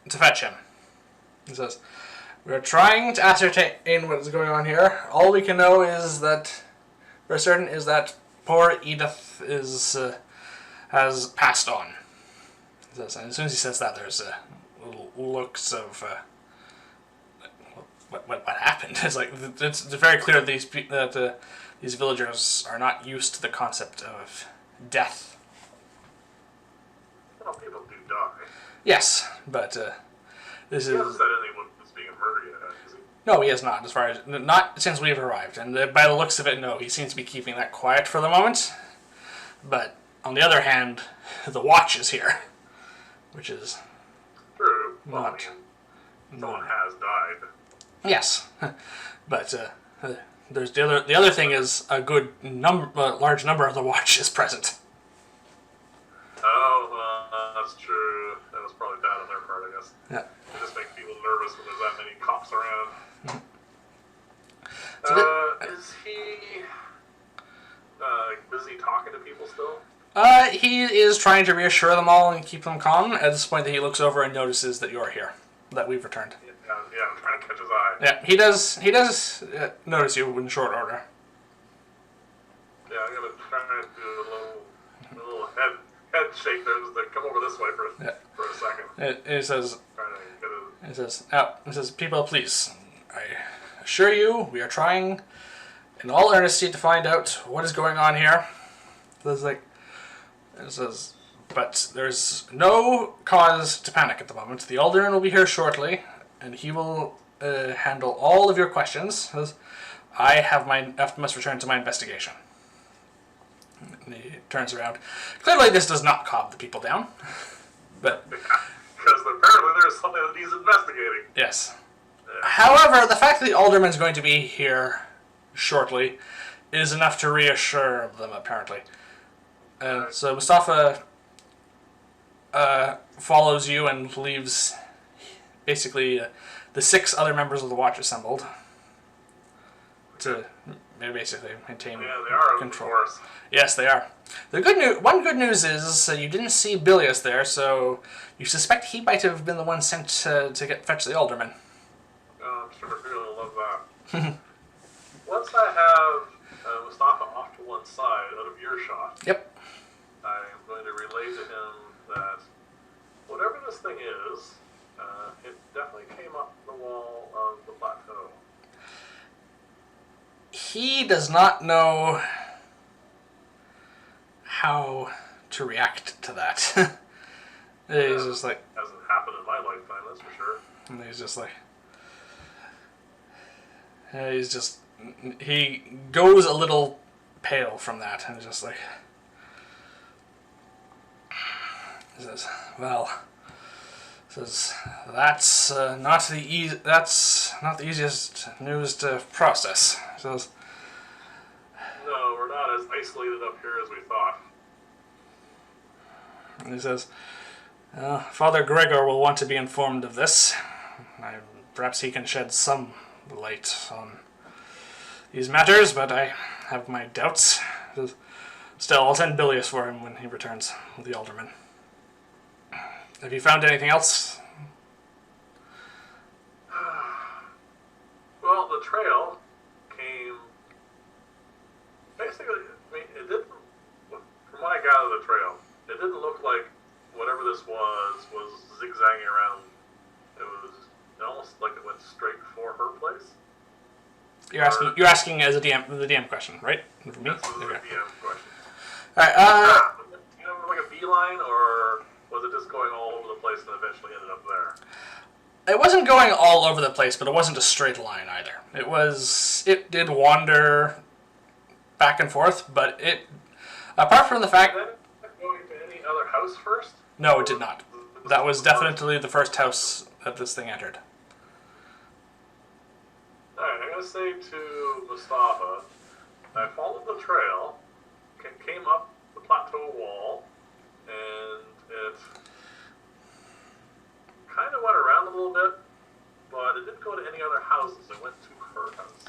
to fetch him." He says, "We're trying to ascertain what is going on here. All we can know is that we're certain is that poor Edith has passed on." And as soon as he says that, there's little looks of what happened. It's like it's very clear that these villagers are not used to the concept of death. Well, people do die. Yes, but this He is... hasn't said anyone was being murdered yet, has he? No, he has not, as far as... Not since we've arrived. And by the looks of it, no, he seems to be keeping that quiet for the moment. But, on the other hand, the watch is here. Which is... True. Well, Not... someone has died. Yes. But, there's the other thing is a good large number of the watch is present. Oh, that's true. That was probably bad on their part, I guess. Yeah. It just makes people nervous when there's that many cops around. Is he busy talking to people still? He is trying to reassure them all and keep them calm at this point that he looks over and notices that you're here, that we've returned. Yeah, I'm trying to catch his eye. Yeah, he does notice you in short order. Yeah, I'm gonna try and do a little head shake there, just to come over this way for a second. He says, Trying to get he says, "People, please, I assure you, we are trying in all earnesty to find out what is going on here. There's like, it says, but there's no cause to panic at the moment. The alderman will be here shortly, and he will handle all of your questions. Says, must return to my investigation. And he turns around. Clearly, this does not calm the people down, but because apparently there's something that he's investigating. yes. Yeah. However, the fact that the alderman's going to be here shortly is enough to reassure them, apparently. So Mustafa follows you and leaves basically the 6 other members of the watch assembled to basically maintain control. Of course. Yes, they are. One good news is you didn't see Bilius there, so you suspect he might have been the one sent to fetch the alderman. I'm sure he'll love that. Once I have Mustafa off to one side, out of earshot, yep, I am going to relay to him that whatever this thing is, it definitely came up the wall of the plateau. He does not know how to react to that. He's just like... Hasn't happened in my lifetime, that's for sure. And he's just like... He goes a little pale from that, and just like... He says, well... that's not the easiest news to process. He says, no, we're not as isolated up here as we thought. And he says, Father Gregor will want to be informed of this. Perhaps he can shed some light on these matters, but I have my doubts. Still, I'll send Bilius for him when he returns with the alderman. Have you found anything else? Well, the trail came... Basically, I mean, it didn't... From what I got of the trail, it didn't look like whatever this was zigzagging around. It was almost like it went straight for her place. You're asking as the DM question, right? For me? This is a DM question. Alright, you know, like a beeline, or was it just going all over the place and eventually ended up there? It wasn't going all over the place, but it wasn't a straight line either. It did wander back and forth, but apart from the fact... Did it go into any other house first? No, it did not. That was definitely the first house that this thing entered. Alright, I'm going to say to Mustafa, I followed the trail, came up the plateau wall, and it kind of went around a little bit, but it didn't go to any other houses. It went to her house.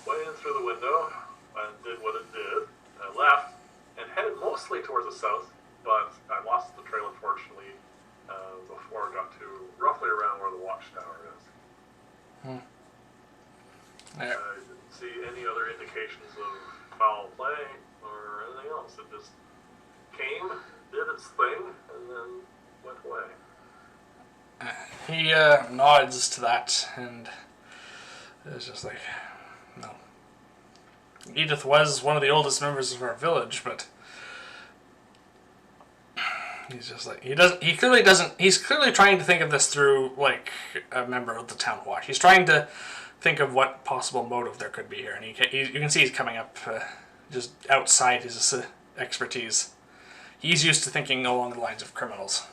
Went in through the window and did what it did. I left and headed mostly towards the south, but I lost the trail, unfortunately, before it got to roughly around where the watchtower is. I didn't see any other indications of foul play or anything else. It just came, did its thing, and then went away. He nods to that, and it's just like, no. Edith was one of the oldest members of our village, but he's just like, he's clearly trying to think of this through, like, a member of the town watch. He's trying to think of what possible motive there could be here, and you can see he's coming up just outside his expertise. He's used to thinking along the lines of criminals.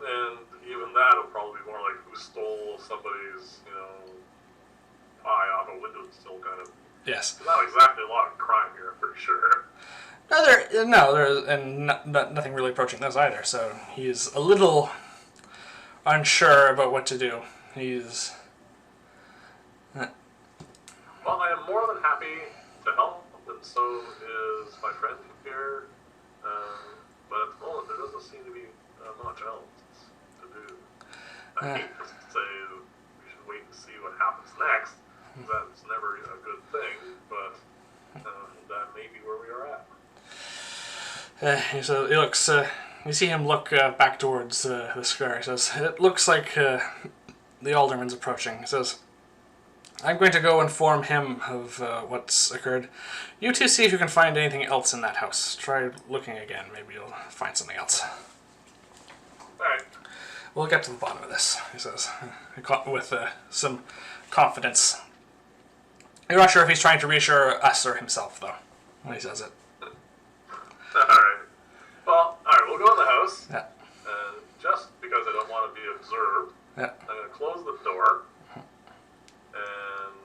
And even that will probably be more like who stole somebody's, eye off a window. Still kind of... Yes. Not exactly a lot of crime here, I'm pretty sure. Nothing really approaching this either, so he's a little unsure about what to do. He's... Well, I am more than happy to help, and so is my friend here. But at the moment, there doesn't seem to be much else to do. I hate to say we should wait and see what happens next. That's never a good thing, but that may be where we are at. So he looks. You see him look back towards the square. He says, "It looks like the alderman's approaching." He says, I'm going to go inform him of what's occurred. You two see if you can find anything else in that house. Try looking again. Maybe you'll find something else. Alright. We'll get to the bottom of this, he says, with some confidence. You're not sure if he's trying to reassure us or himself, though, when he says it. Alright. Well, alright, we'll go in the house. Yeah. And just because I don't want to be observed, Yeah. I'm going to close the door and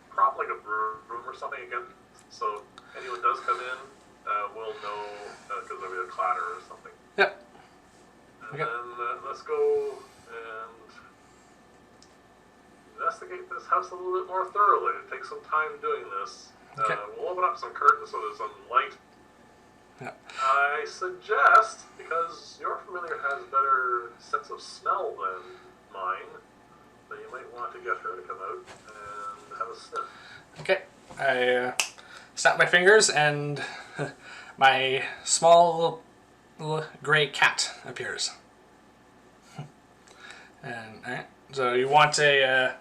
prop like a broom or something again. So anyone does come in, we'll know because there'll be a clatter or something. Yeah. And then let's go and investigate this house a little bit more thoroughly. It takes some time doing this. Okay. We'll open up some curtains so there's some light. Yeah. I suggest, because your familiar has better sense of smell than mine, that you might want to get her to come out and have a sniff. Okay. I snap my fingers and my small little gray cat appears. And alright, so you want her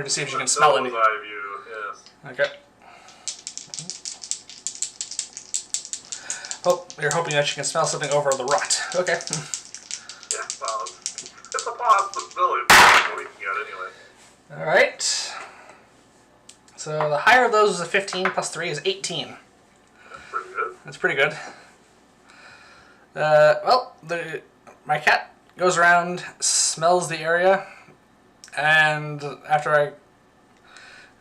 to see if she can smell anything. Eye view, yes. Okay. Oh, you're hoping that she can smell something over the rot. Okay. Yeah, well, it's a possibility. That's what we can get anyway. Alright. So the higher of those is a 15 plus 3 is 18. That's pretty good. That's pretty good. Well, my cat goes around, smells the area, and after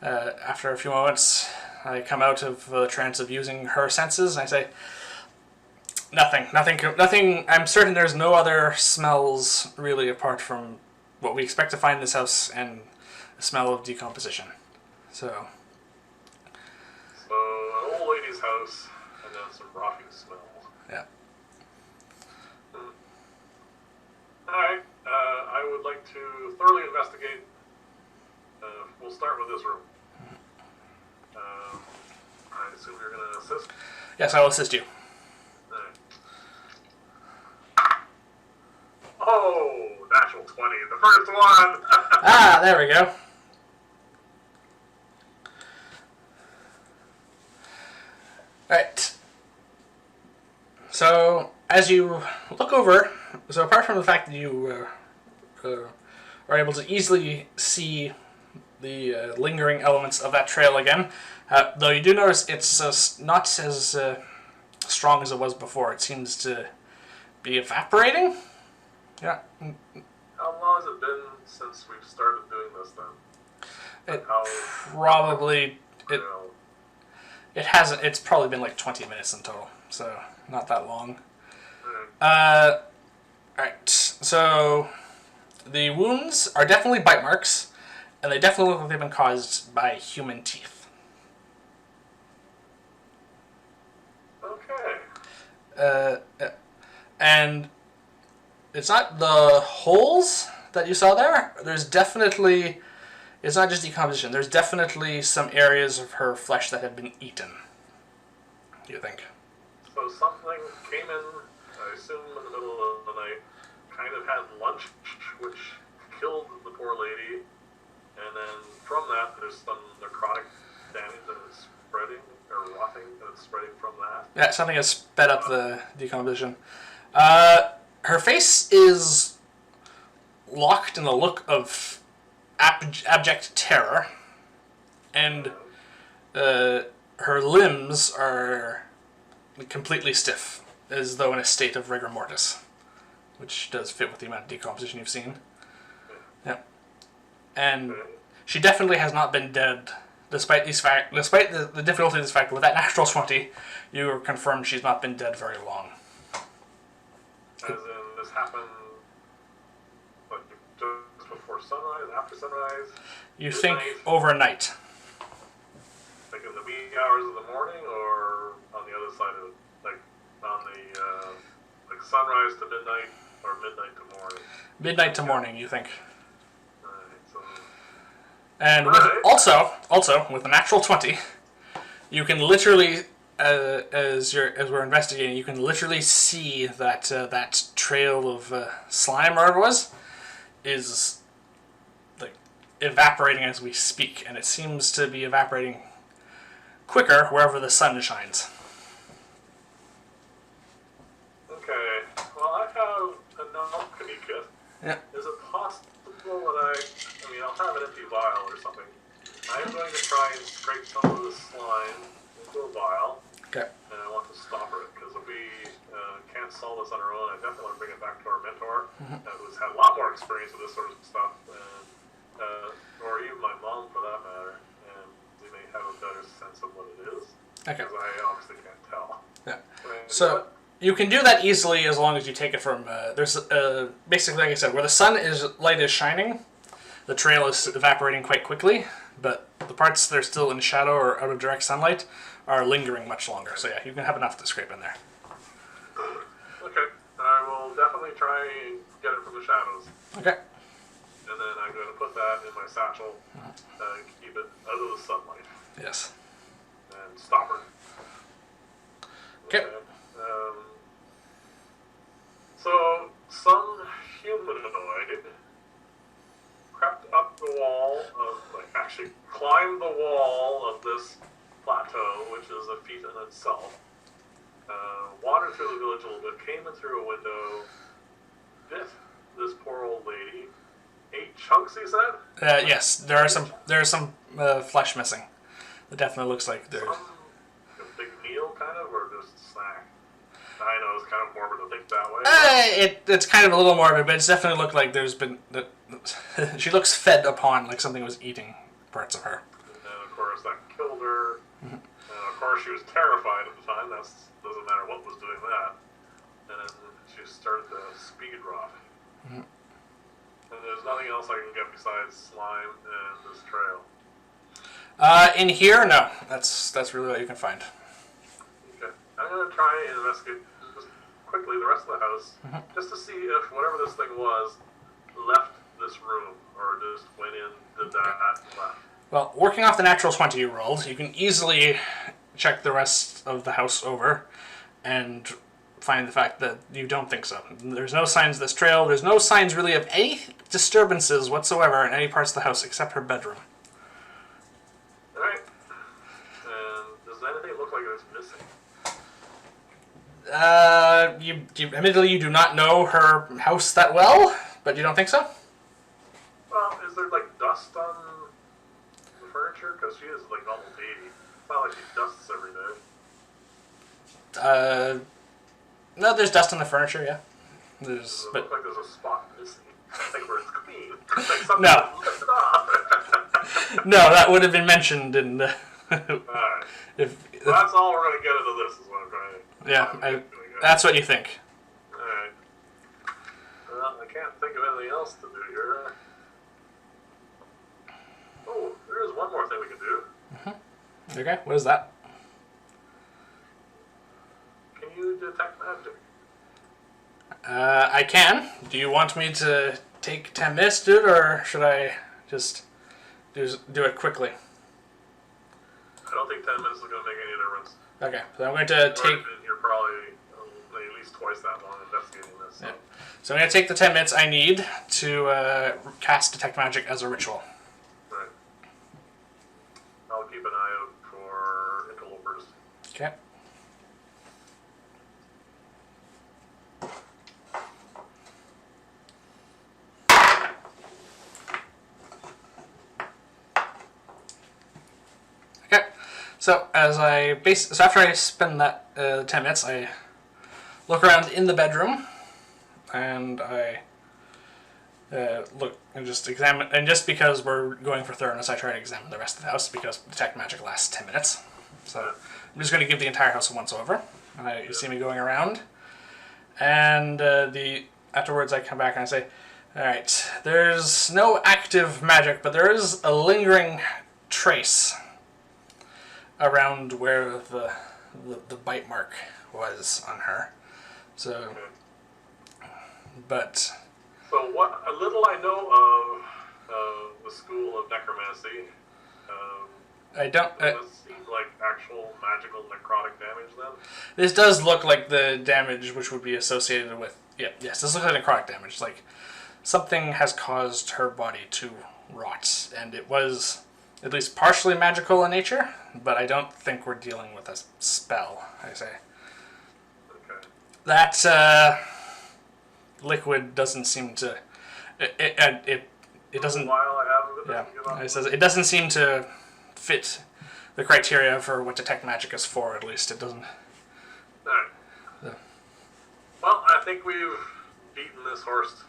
a few moments, I come out of the trance of using her senses, and I say, nothing. I'm certain there's no other smells really apart from what we expect to find in this house and the smell of decomposition. So an old lady's house, and then some rotting smell. yeah. Alright, I would like to thoroughly investigate. We'll start with this room. I assume you're going to assist? Yes, I will assist you. Alright. Oh, natural 20, the first one! Ah, there we go. Right. So, as you look over, so apart from the fact that you are able to easily see the lingering elements of that trail again, though you do notice it's not as strong as it was before. It seems to be evaporating. Yeah. How long has it been since we've started doing this then? It probably... It hasn't. It's probably been like 20 minutes in total, so not that long. Alright, so the wounds are definitely bite marks, and they definitely look like they've been caused by human teeth. Okay. And it's not the holes that you saw there. There's definitely... It's not just decomposition. There's definitely some areas of her flesh that have been eaten. You think? So something came in, I assume in the middle of the night, kind of had lunch, which killed the poor lady, and then from that there's some necrotic damage that is spreading, or rotting, that is spreading from that. Yeah, something has sped up the decomposition. Her face is locked in a look of abject terror, and her limbs are completely stiff, as though in a state of rigor mortis, which does fit with the amount of decomposition you've seen. Yeah, and she definitely has not been dead, despite the difficulty of this fact. With that natural 20, you are confirmed she's not been dead very long. As in, this happened just before sunrise, after sunrise? You think overnight. Like in the wee hours of the morning, or on the other side of it? Like on the, like sunrise to midnight, or midnight to morning? Midnight to morning, you think. Alright, so... And with, also, with a natural 20, you can literally, as we're investigating, you can literally see that that trail of slime, or whatever it was, is like evaporating as we speak, and it seems to be evaporating quicker wherever the sun shines. Okay, well, I have an alchemy kit. Yeah. Is it possible that I'll have an empty vial or something. I am going to try and scrape some of the slime into a vial. Okay. And I want to stop it, because if we can't solve this on our own, I definitely want to bring it back to our mentor, who's had a lot more experience with this sort of stuff, or even my mom for that matter, and we may have a better sense of what it is. Okay. Because I obviously can't tell. Yeah. And So you can do that easily as long as you take it from, there's basically, like I said, where the light is shining, the trail is evaporating quite quickly, but the parts that are still in shadow or out of direct sunlight are lingering much longer. So yeah, you can have enough to scrape in there. okay, I will definitely try and get it from the shadows. Okay. And then I'm going to put that in my satchel and keep it out of the sunlight. Yes. And stop her. Okay. So, some humanoid crept up the wall actually climbed the wall of this plateau, which is a feat in itself, wandered through the village a little bit, came in through a window, bit this poor old lady, 8 chunks, he said? Yes, there are some flesh missing. It definitely looks like there's... A big meal, kind of, or just a snack? I know it's kind of morbid to think that way. It's kind of a little morbid, but it's definitely looked like there's been... she looks fed upon, like something was eating parts of her. And of course that killed her. And of course she was terrified at the time. That doesn't matter what was doing that. And then she started to speed rot. And there's nothing else I can get besides slime and this trail. In here, no. That's really what you can find. Okay. I'm going to try and investigate just quickly the rest of the house, just to see if whatever this thing was left this room, or just went in, did that, and left. Well, working off the natural 20 you rolled, you can easily check the rest of the house over and find the fact that you don't think so. There's no signs of this trail. There's no signs really of any disturbances whatsoever in any parts of the house except her bedroom. Alright. And does anything look like it's missing? Admittedly, you do not know her house that well, but you don't think so? Well, is there like dust on the furniture? Because she is like almost 80. It's not like she dusts every day. No, there's dust on the furniture, yeah. Does it But look like there's a spot missing? Like where it's clean. Like something No. lifted off. no, that would have been mentioned in the... Alright. if Well, that's all we're going to get into this, is what I'm trying to... Yeah, that's what you think. Alright. Well, I can't think of anything else to do here. Oh, there is one more thing we can do. Okay, what is that? Can you detect magic? I can. Do you want me to take 10 minutes to do it, or should I just do it quickly? I don't think 10 minutes is going to make any difference. Okay, so I'm going to take... You're probably at least twice that long investigating this. So. Yeah. So I'm going to take the 10 minutes I need to cast Detect Magic as a ritual. Right. I'll keep an eye out for interlopers. Okay. Okay. So after I spend that 10 minutes, I look around in the bedroom, and I look and just examine. And just because we're going for thoroughness, I try to examine the rest of the house because Detect Magic lasts 10 minutes. So I'm just going to give the entire house a once over. And you see me going around, and afterwards I come back and I say, "All right, there's no active magic, but there is a lingering trace around where the bite mark was on her." So, Okay. but So what a little I know of the school of necromancy, I don't. does this seem like actual magical necrotic damage then? This does look like the damage which would be associated with. Yes, this looks like necrotic damage. Like something has caused her body to rot, and it was at least partially magical in nature, but I don't think we're dealing with a spell, I say. Okay. That liquid doesn't seem to... It doesn't... While I have it, Yeah, it says it doesn't seem to fit the criteria for what detect magic is for, at least. It doesn't... Alright. Yeah. Well, I think we've beaten this horse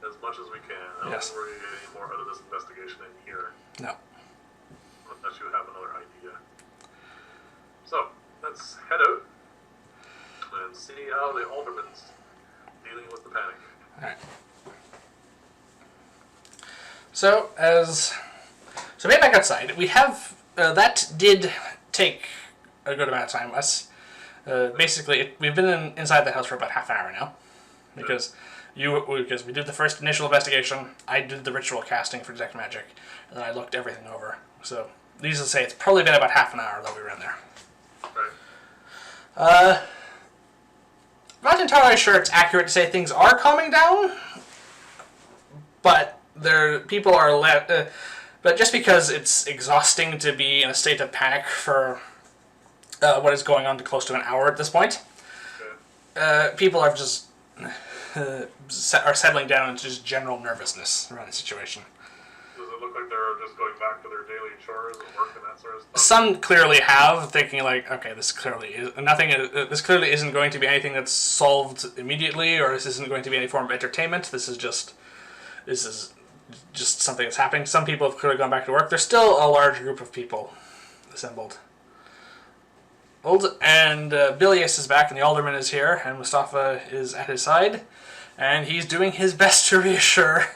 as much as we can. I don't Yes. think we're going to get any more out of this investigation in here. No. Unless you have another idea. So, let's head out and see how the alderman's dealing with the panic. Alright. So, way back outside, we have, that did take a good amount of time. Basically, we've been inside the house for about half an hour now. Because we did the first initial investigation, I did the ritual casting for detect magic, and then I looked everything over. So, needless to say, it's probably been about half an hour that we were in there. Right. Not entirely sure it's accurate to say things are calming down, but people are but just because it's exhausting to be in a state of panic for what is going on to close to an hour at this point, people are just are settling down into just general nervousness around the situation. Does it look like they're just going back to their daily chores and work and that sort of stuff? Some clearly have, thinking like, okay, this clearly isn't going to be anything that's solved immediately, or this isn't going to be any form of entertainment. This is just something that's happening. Some people have clearly gone back to work. There's still a large group of people assembled. And Bilius is back, and the alderman is here, and Mustafa is at his side, and he's doing his best to reassure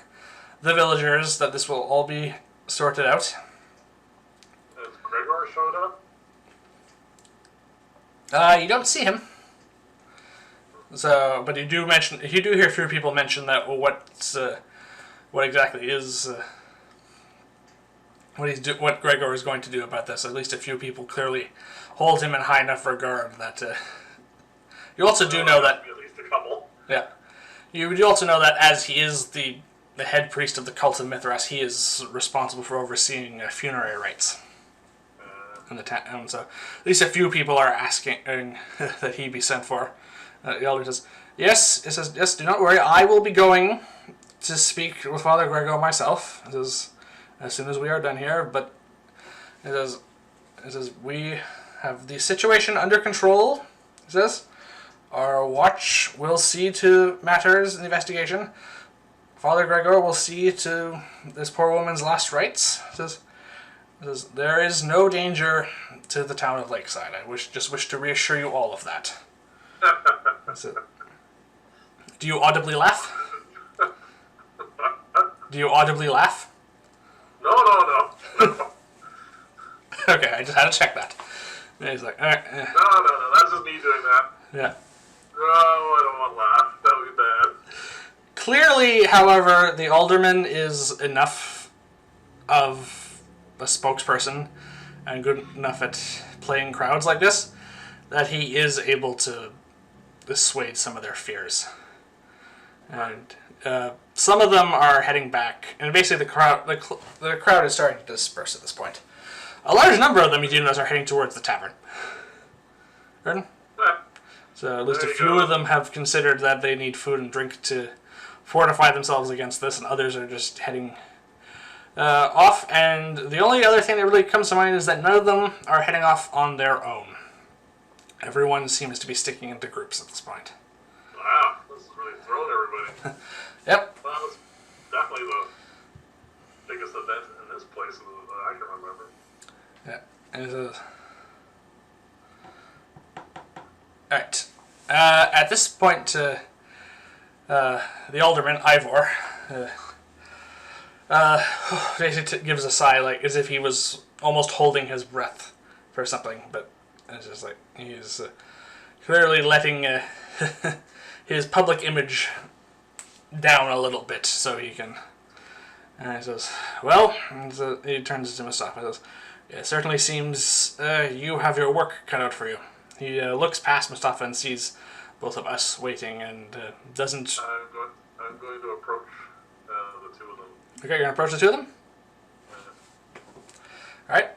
the villagers that this will all be sorted out. Has Gregor showed up? You don't see him. So, but you do hear a few people mention that what exactly is what Gregor is going to do about this. At least a few people clearly hold him in high enough regard that you also do know that At least a couple. Yeah, you do also know that as he is the head priest of the cult of Mithras, he is responsible for overseeing funerary rites in the town. So at least a few people are asking that he be sent for. The elder says, "Yes." It says, "Yes. Do not worry. I will be going to speak with Father Gregor myself." It says, "As soon as we are done here." But it says we have the situation under control. It says, "Our watch will see to matters in the investigation. Father Gregor will see to this poor woman's last rites." It says, "There is no danger to the town of Lakeside. I just wish to reassure you all of that." That's it. Do you audibly laugh? Do you audibly laugh? No. Okay, I just had to check that. And he's like, alright. No, that's just me doing that. Yeah. Oh, I don't want to laugh. That would be bad. Clearly, however, the alderman is enough of a spokesperson and good enough at playing crowds like this that he is able to assuage some of their fears. And some of them are heading back, and basically the crowd is starting to disperse at this point. A large number of them, you do notice, are heading towards the tavern. Pardon? So at least a few of them have considered that they need food and drink to fortify themselves against this, and others are just heading off. And the only other thing that really comes to mind is that none of them are heading off on their own. Everyone seems to be sticking into groups at this point. Wow, this is really throwing everybody. Yep. Well, that's definitely the biggest event in this place that I can remember. Yeah. And alright. At this point, the alderman, Ivor, basically gives a sigh, like as if he was almost holding his breath for something, but it's just like he's clearly letting his public image down a little bit so he can. And he says, "Well," and so he turns to Mustafa and says, "It certainly seems you have your work cut out for you." He looks past Mustafa and sees both of us waiting and doesn't... I'm going to approach the two of them. Okay, you're gonna approach the two of them. All right.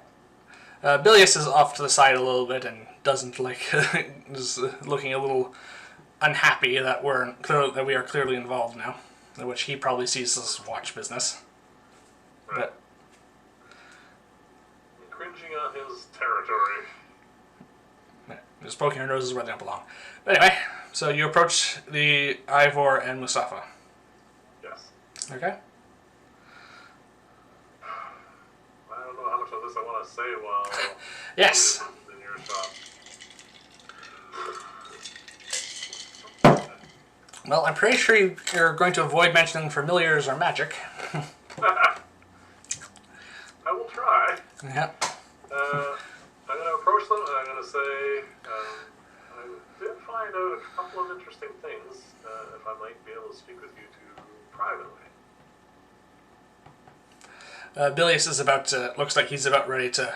Bilius is off to the side a little bit and doesn't like is looking a little unhappy that we are clearly involved now, which he probably sees as watch business. Right. But cringing on his territory. just poking your noses where they don't belong. But anyway, so you approach the Ivor and Mustafa. Yes. Okay. I don't know how much of this I want to say while Yes. in your shop. Well, I'm pretty sure you're going to avoid mentioning familiars or magic. I will try. Yep. I'm going to approach them and I'm going to say, I did find out a couple of interesting things, if I might be able to speak with you two privately. Bilius is looks like he's about ready to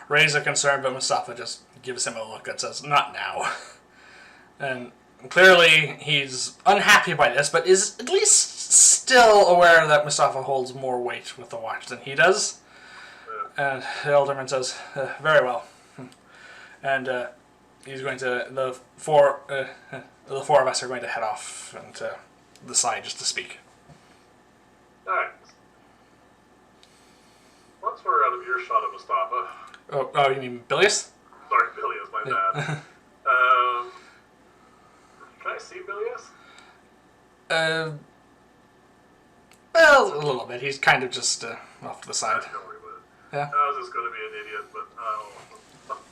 raise a concern, but Mustafa just gives him a look that says, not now. And clearly he's unhappy by this, but is at least still aware that Mustafa holds more weight with the watch than he does. And the alderman says, very well. And he's going to, the four of us are going to head off and to the side just to speak. Alright. Once we're out of earshot of Mustafa. Oh, you mean Bilius? Sorry, Bilius, my bad. Can I see Bilius? Well, a little bit. He's kind of just off to the side. Don't worry about it. Yeah. I was just going to be an idiot, but I'll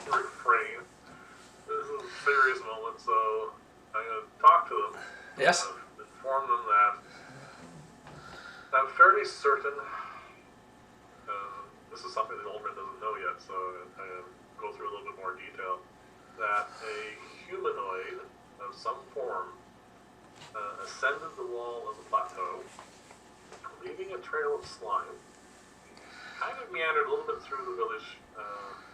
refrain. This is a serious moment, so I'm going to talk to them. Yes. Inform them that I'm fairly certain. This is something the alderman doesn't know yet, so I'm going to go through a little bit more detail. That a humanoid of some form ascended the wall of the plateau, leaving a trail of slime. Kind of meandered a little bit through the village,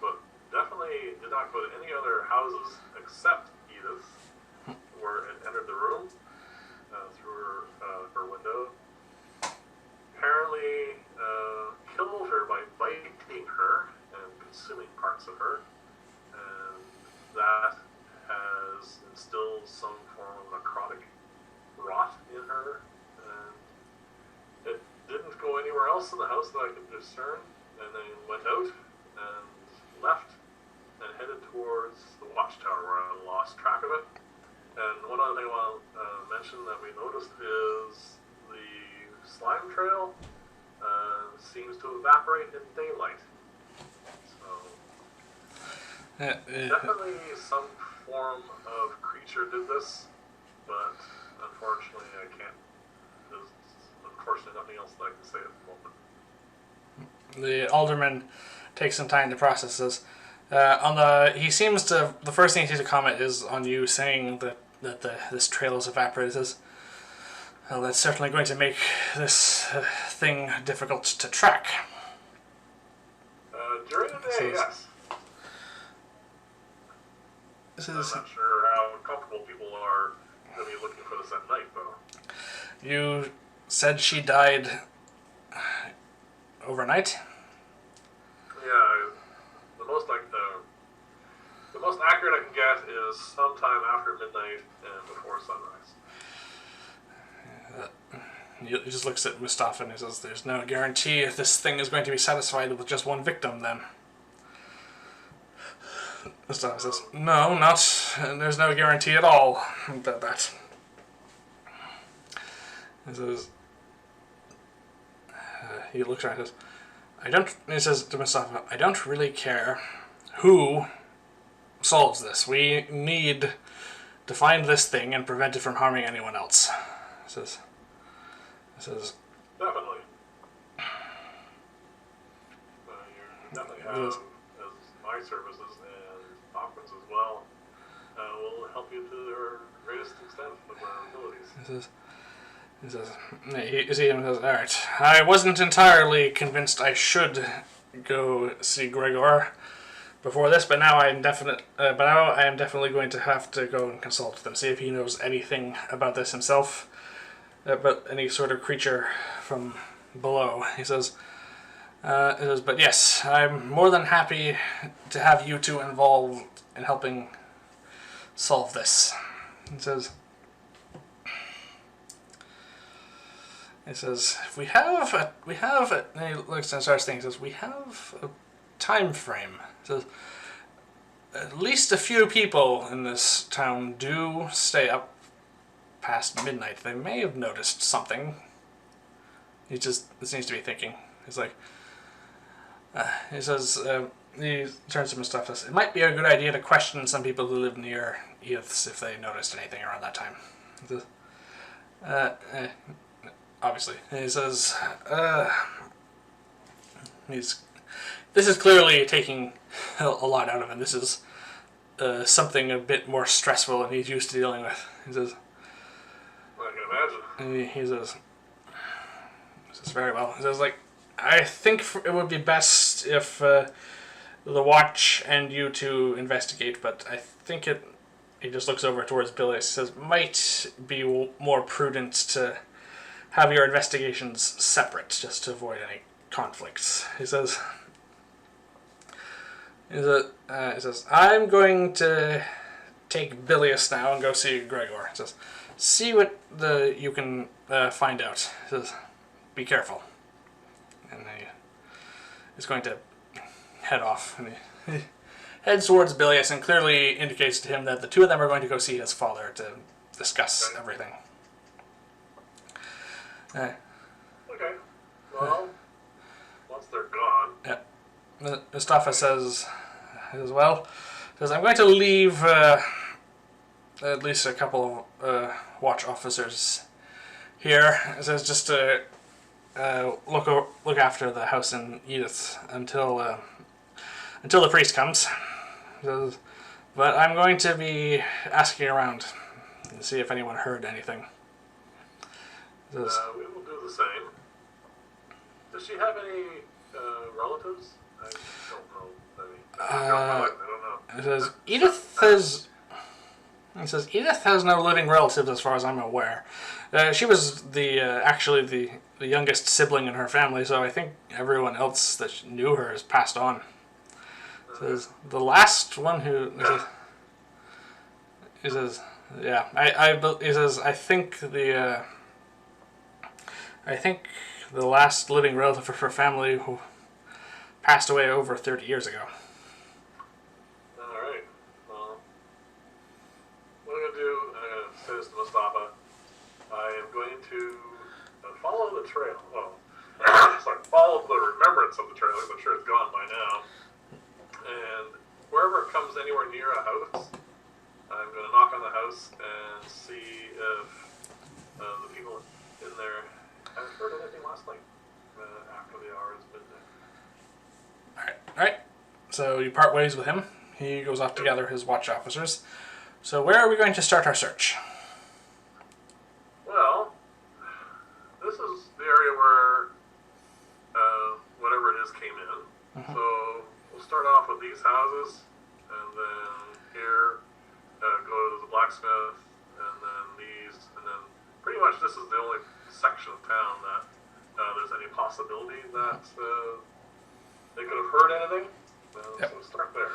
but definitely did not go to any other houses except Edith's, where it entered the room through her window. Apparently killed her by biting her and consuming parts of her, and that has instilled some form of necrotic rot in her, and it didn't go anywhere else in the house that I could discern, and then went out and left and headed towards the watchtower where I lost track of it. And one other thing I want to mention that we noticed is the slime trail seems to evaporate in daylight. So definitely some form of creature did this, but unfortunately I can't. There's unfortunately nothing else that I can say at the moment. The alderman takes some time to process this. He seems to. The first thing he seems to comment is on you saying that this trail is evaporated. Says, well, that's certainly going to make this thing difficult to track. During the day, yes. I'm not sure how comfortable people are going to be looking for this at night, though. You said she died overnight? Yeah, the most accurate I can get is sometime after midnight and before sunrise. He just looks at Mustafa and he says, there's no guarantee if this thing is going to be satisfied with just one victim, then. Mustafa says, no, there's no guarantee at all about that. He says, he looks around and says, he says to Mustafa, I don't really care who solves this. We need to find this thing and prevent it from harming anyone else. He says, definitely. You definitely have, as my services and Aquans as well, will help you to their greatest extent of our abilities. He says, alright, I wasn't entirely convinced I should go see Gregor before this, but now I am definitely going to have to go and consult with him, see if he knows anything about this himself, about any sort of creature from below. He says, but yes, I'm more than happy to have you two involved in helping solve this. He says, we have, and he looks and starts thinking, he says, we have a time frame. He says, at least a few people in this town do stay up past midnight. They may have noticed something. He just seems to be thinking. He's like, he says, he turns to him and stuff. Says, it might be a good idea to question some people who live near Edith's if they noticed anything around that time. He says, obviously. And he says, this is clearly taking a lot out of him. This is something a bit more stressful than he's used to dealing with. He says, I can imagine. He says, very well. He says, like, I think it would be best if the watch and you two investigate, but I think he just looks over towards Billy. He says, might be more prudent to have your investigations separate, just to avoid any conflicts. He says, I'm going to take Bilius now and go see Gregor. He says, see what you can find out. He says, be careful. And he's going to head off. And he heads towards Bilius and clearly indicates to him that the two of them are going to go see his father to discuss everything. Okay. Well, once they're gone. Yeah. Mustafa says, well, I'm going to leave at least a couple of watch officers here. It says just to look after the house in Edith until the priest comes. It says, but I'm going to be asking around and see if anyone heard anything. We will do the same. Does she have any relatives? I don't know. I don't know. It says Edith has no living relatives as far as I'm aware. She was actually the youngest sibling in her family, so I think everyone else that knew her has passed on. It says the last one who he says yeah he says I think the last living relative of her family who passed away over 30 years ago. Alright. Well, what I'm going to do, I'm going to say this to Mustafa. I am going to follow the trail. Well, follow the remembrance of the trail. I'm sure it's gone by now. And wherever it comes anywhere near a house, I'm going to knock on the house and see if the people in there haven't heard anything last night after the hour has been there. Alright. So you part ways with him. He goes off to gather his watch officers. So where are we going to start our search? Well, this is the area where whatever it is came in. Mm-hmm. So we'll start off with these houses, and then here go to the blacksmith, and then these, and then pretty much this is the only section of town that there's any possibility that they could have heard anything. So we'll start there.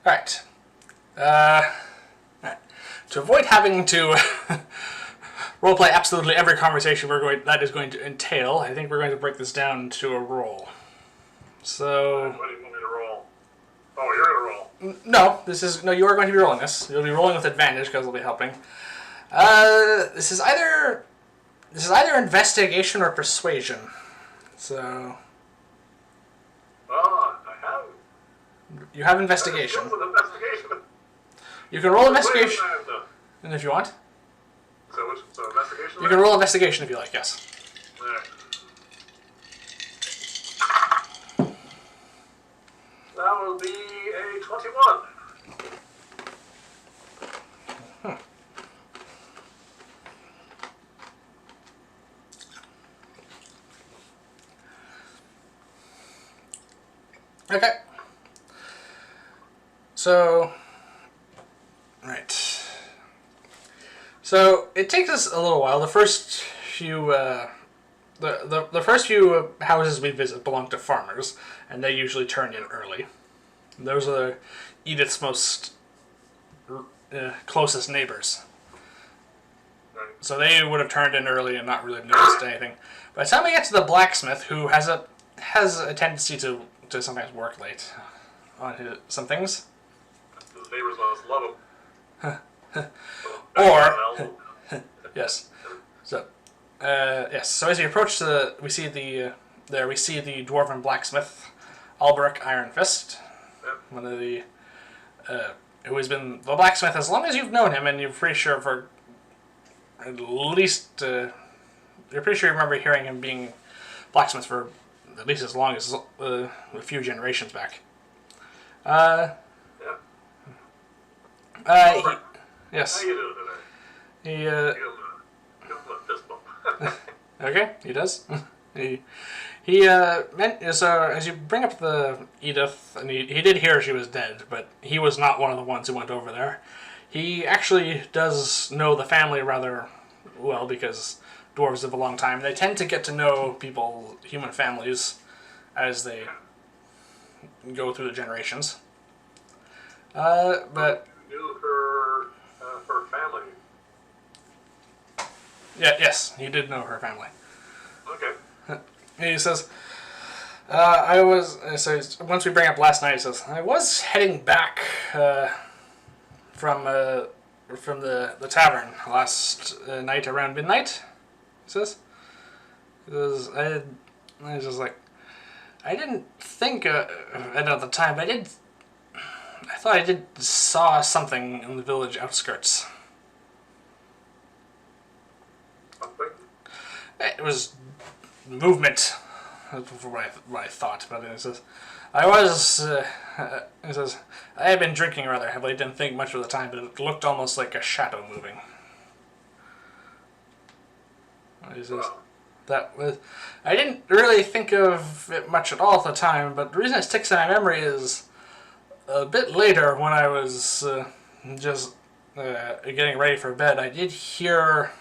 Alright. To avoid having to roleplay absolutely every conversation that is going to entail, I think we're going to break this down to a roll. So... What do you want me to roll? Oh, you're going to roll. No, you are going to be rolling this. You'll be rolling with advantage because it'll be helping. This is either investigation or persuasion. So... I have... You have investigation. Investigation. You can roll investigation. And if you want. So investigation? You can roll investigation if you like, yes. Alright. That will be a 21. Okay. So, right. So it takes us a little while. The the first few houses we visit belong to farmers, and they usually turn in early. Those are Edith's most closest neighbors. Right. So they would have turned in early and not really noticed anything. By the time we get to the blacksmith, who has a tendency to sometimes work late on some things. His neighbors must love him. Or yes. So yes. So as you approach we see the dwarven blacksmith, Alberic Iron Fist, one of the who has been the blacksmith as long as you've known him, and you're pretty sure for at least you're pretty sure you remember hearing him being blacksmith for at least as long as a few generations back. Yes. How you doing today? He Give him a fist bump. okay, he does. So as you bring up the Edith, and he did hear she was dead, but he was not one of the ones who went over there. He actually does know the family rather well because dwarves live a long time. They tend to get to know human families, as they go through the generations. But You knew her family. yeah, yes, he did know her family. Okay. He says, so once we bring up last night, he says, I was heading back from the tavern last night around midnight, he says. I was just like, I didn't think of it at the time, but I thought I saw something in the village outskirts. Something? It was movement, for what I thought, but it says, it says, I had been drinking rather heavily, didn't think much of the time, but it looked almost like a shadow moving. He says, I didn't really think of it much at all at the time, but the reason it sticks in my memory is a bit later when I was just getting ready for bed, I did hear.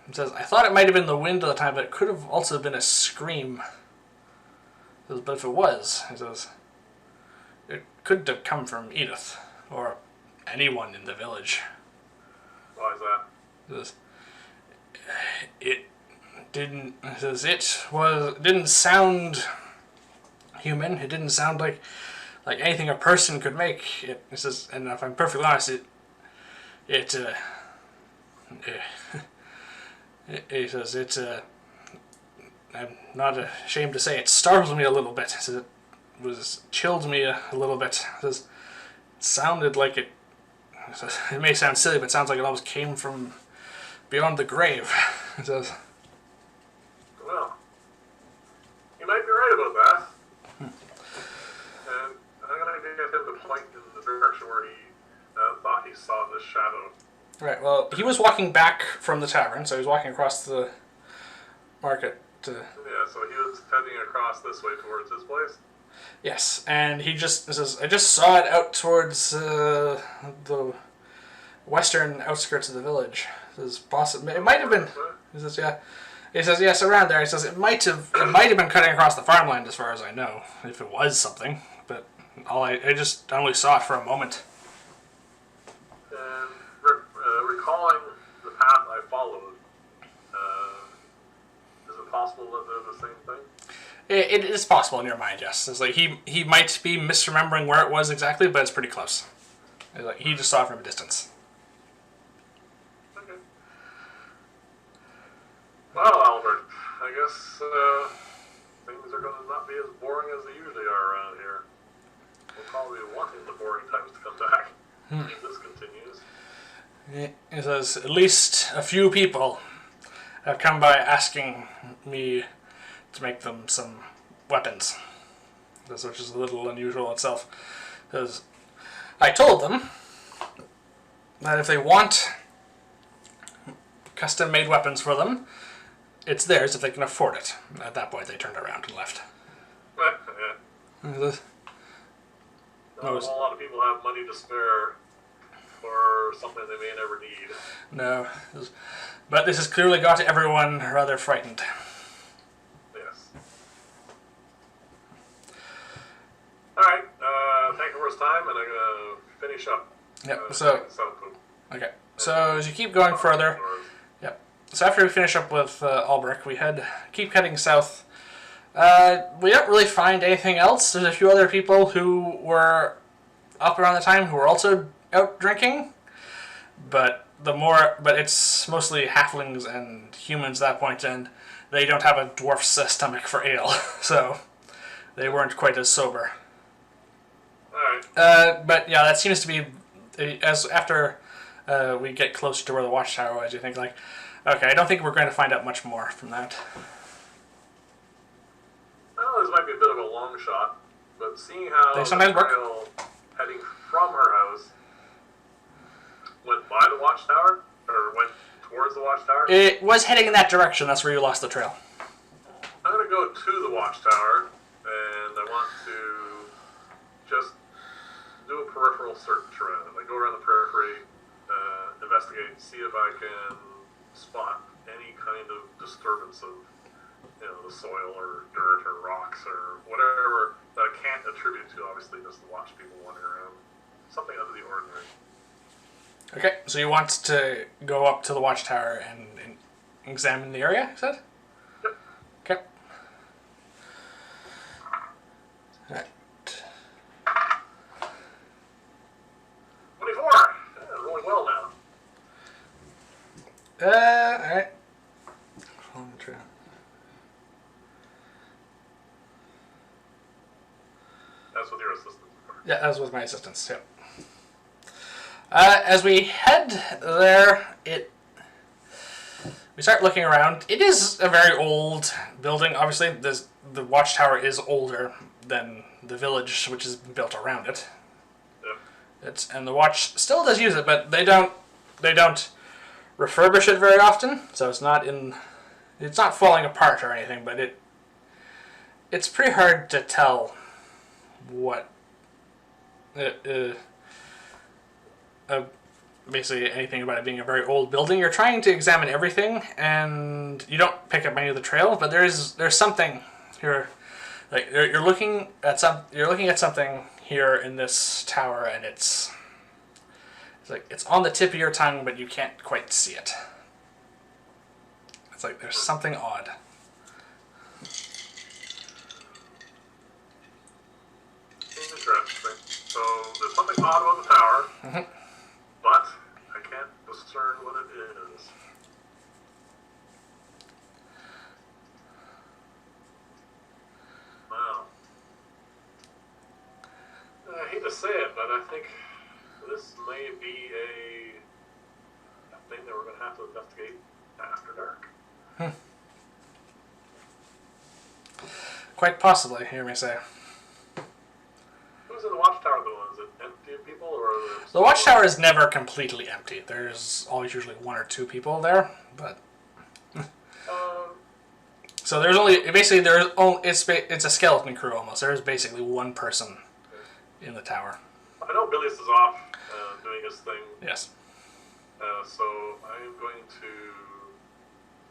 It says, I thought it might have been the wind at the time, but it could have also been a scream. It says, but if it was, it says, it couldn't have come from Edith, or anyone in the village. Why is that? It didn't sound human. It didn't sound like anything a person could make. It says, and if I'm perfectly honest, it says I'm not ashamed to say it startled me a little bit. It says it chilled me a little bit. It says it sounded like it. It may sound silly, but it sounds like it almost came from beyond the grave. It says. Well, you might be right about that. And I'm going to get him to point in the direction where he thought he saw this shadow. Right, well, he was walking back from the tavern, so he was walking across the market. Yeah, so he was heading across this way towards his place? Yes, and he says, I just saw it out towards the western outskirts of the village. It might have been. He says, yeah. He says, yes, around there. He says it might have been cutting across the farmland, as far as I know, if it was something. But I just only saw it for a moment. And recalling the path I followed, is it possible that they're the same thing? It is possible in your mind, yes. It's like he might be misremembering where it was exactly, but it's pretty close. It's like he just saw it from a distance. Okay. Well, Albert, I guess things are going to not be as boring as they usually are around here. We'll probably be wanting the boring times to come back if this continues. It says, at least a few people have come by asking me to make them some weapons, which is a little unusual itself. Because I told them that if they want custom-made weapons for them, it's theirs if they can afford it. At that point, they turned around and left. Yeah. Not a whole lot of people have money to spare for something they may never need. No. But this has clearly got everyone rather frightened. Yes. Alright, thank you for his time, and I'm going to finish up. Yep, okay. So as you keep going further, yep. So after we finish up with Albrecht, we keep heading south. We don't really find anything else. There's a few other people who were up around the time who were also out drinking, but it's mostly halflings and humans at that point, and they don't have a dwarf's stomach for ale, so they weren't quite as sober. Alright. But yeah, that seems to be after we get closer to where the watchtower was. You think like, okay, I don't think we're going to find out much more from that. I know this might be a bit of a long shot, but seeing how They sometimes the trail heading from her house went by the watchtower, or went towards the watchtower. It was heading in that direction. That's where you lost the trail. I'm going to go to the watchtower, and I want to just do a peripheral search around it. Like go around the periphery, investigate, see if I can spot any kind of disturbance of, the soil or dirt or rocks or whatever that I can't attribute to, obviously, just the watch people wandering around. Something out of the ordinary. Okay, so you want to go up to the watchtower and examine the area, you said? Yep. Okay. Alright. 24! Yeah, rolling well now. Alright. That's with your assistance. Yeah, that was with my assistance, yep. As we head there, we start looking around. It is a very old building. Obviously, the watchtower is older than the village, which is built around it. Yep. And the watch still does use it, but they don't refurbish it very often. So it's not falling apart or anything. But it's pretty hard to tell what. Basically anything about it being a very old building. You're trying to examine everything, and you don't pick up any of the trail. But there's something here, like you're looking at something here in this tower, and it's like it's on the tip of your tongue, but you can't quite see it. It's like there's something odd. Interesting. So there's something odd about the tower. Mm-hmm. But I can't discern what it is. Wow. I hate to say it, but I think this may be a thing that we're going to have to investigate after dark. Quite possibly, you may say. Who's in the watchtower though? Is it empty of people, or The watchtower is never completely empty. There's always usually one or two people there, but so there's it's a skeleton crew almost. There's basically one person in the tower. I know Billius is off doing his thing. Yes. So I'm going to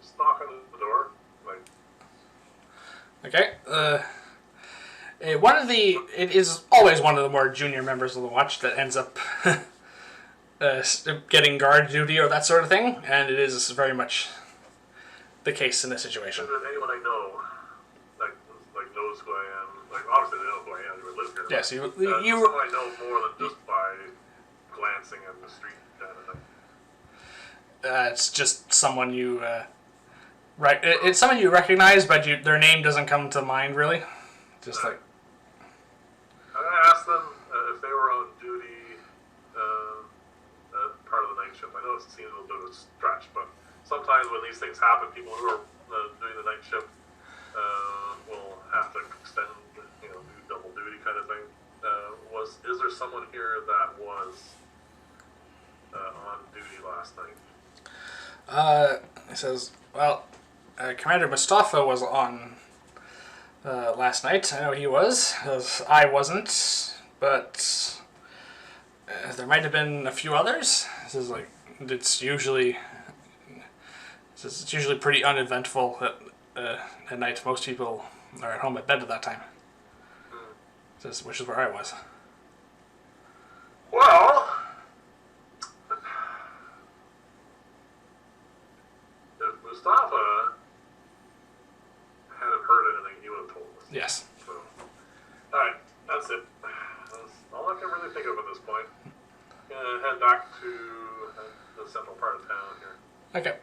just knock on the door, like. Okay. It is always one of the more junior members of the watch that ends up getting guard duty or that sort of thing, and it is very much the case in this situation. Is there anyone I know, like knows who I am? Like obviously they know who I am. You live here. Yes, someone you. I know more than just by glancing at the street kind of thing. It's just someone you. Right, it's someone you recognize, but their name doesn't come to mind really. Just like. I'm gonna ask them if they were on duty part of the night shift. I know it seems a little bit of a stretch, but sometimes when these things happen, people who are doing the night shift will have to extend, do double duty kind of thing. Is there someone here that was on duty last night? He says, well, Commander Mustafa was on last night. I know he was. I wasn't, but there might have been a few others. This is like, it's usually So it's usually pretty uneventful at night. Most people are at home at bed at that time. Which is where I was. Well, if Mustafa hadn't heard anything, he would have told us. Yes. So, alright, that's it. That's all I can really think of at this point. Gonna head back to the central part of town here. Okay.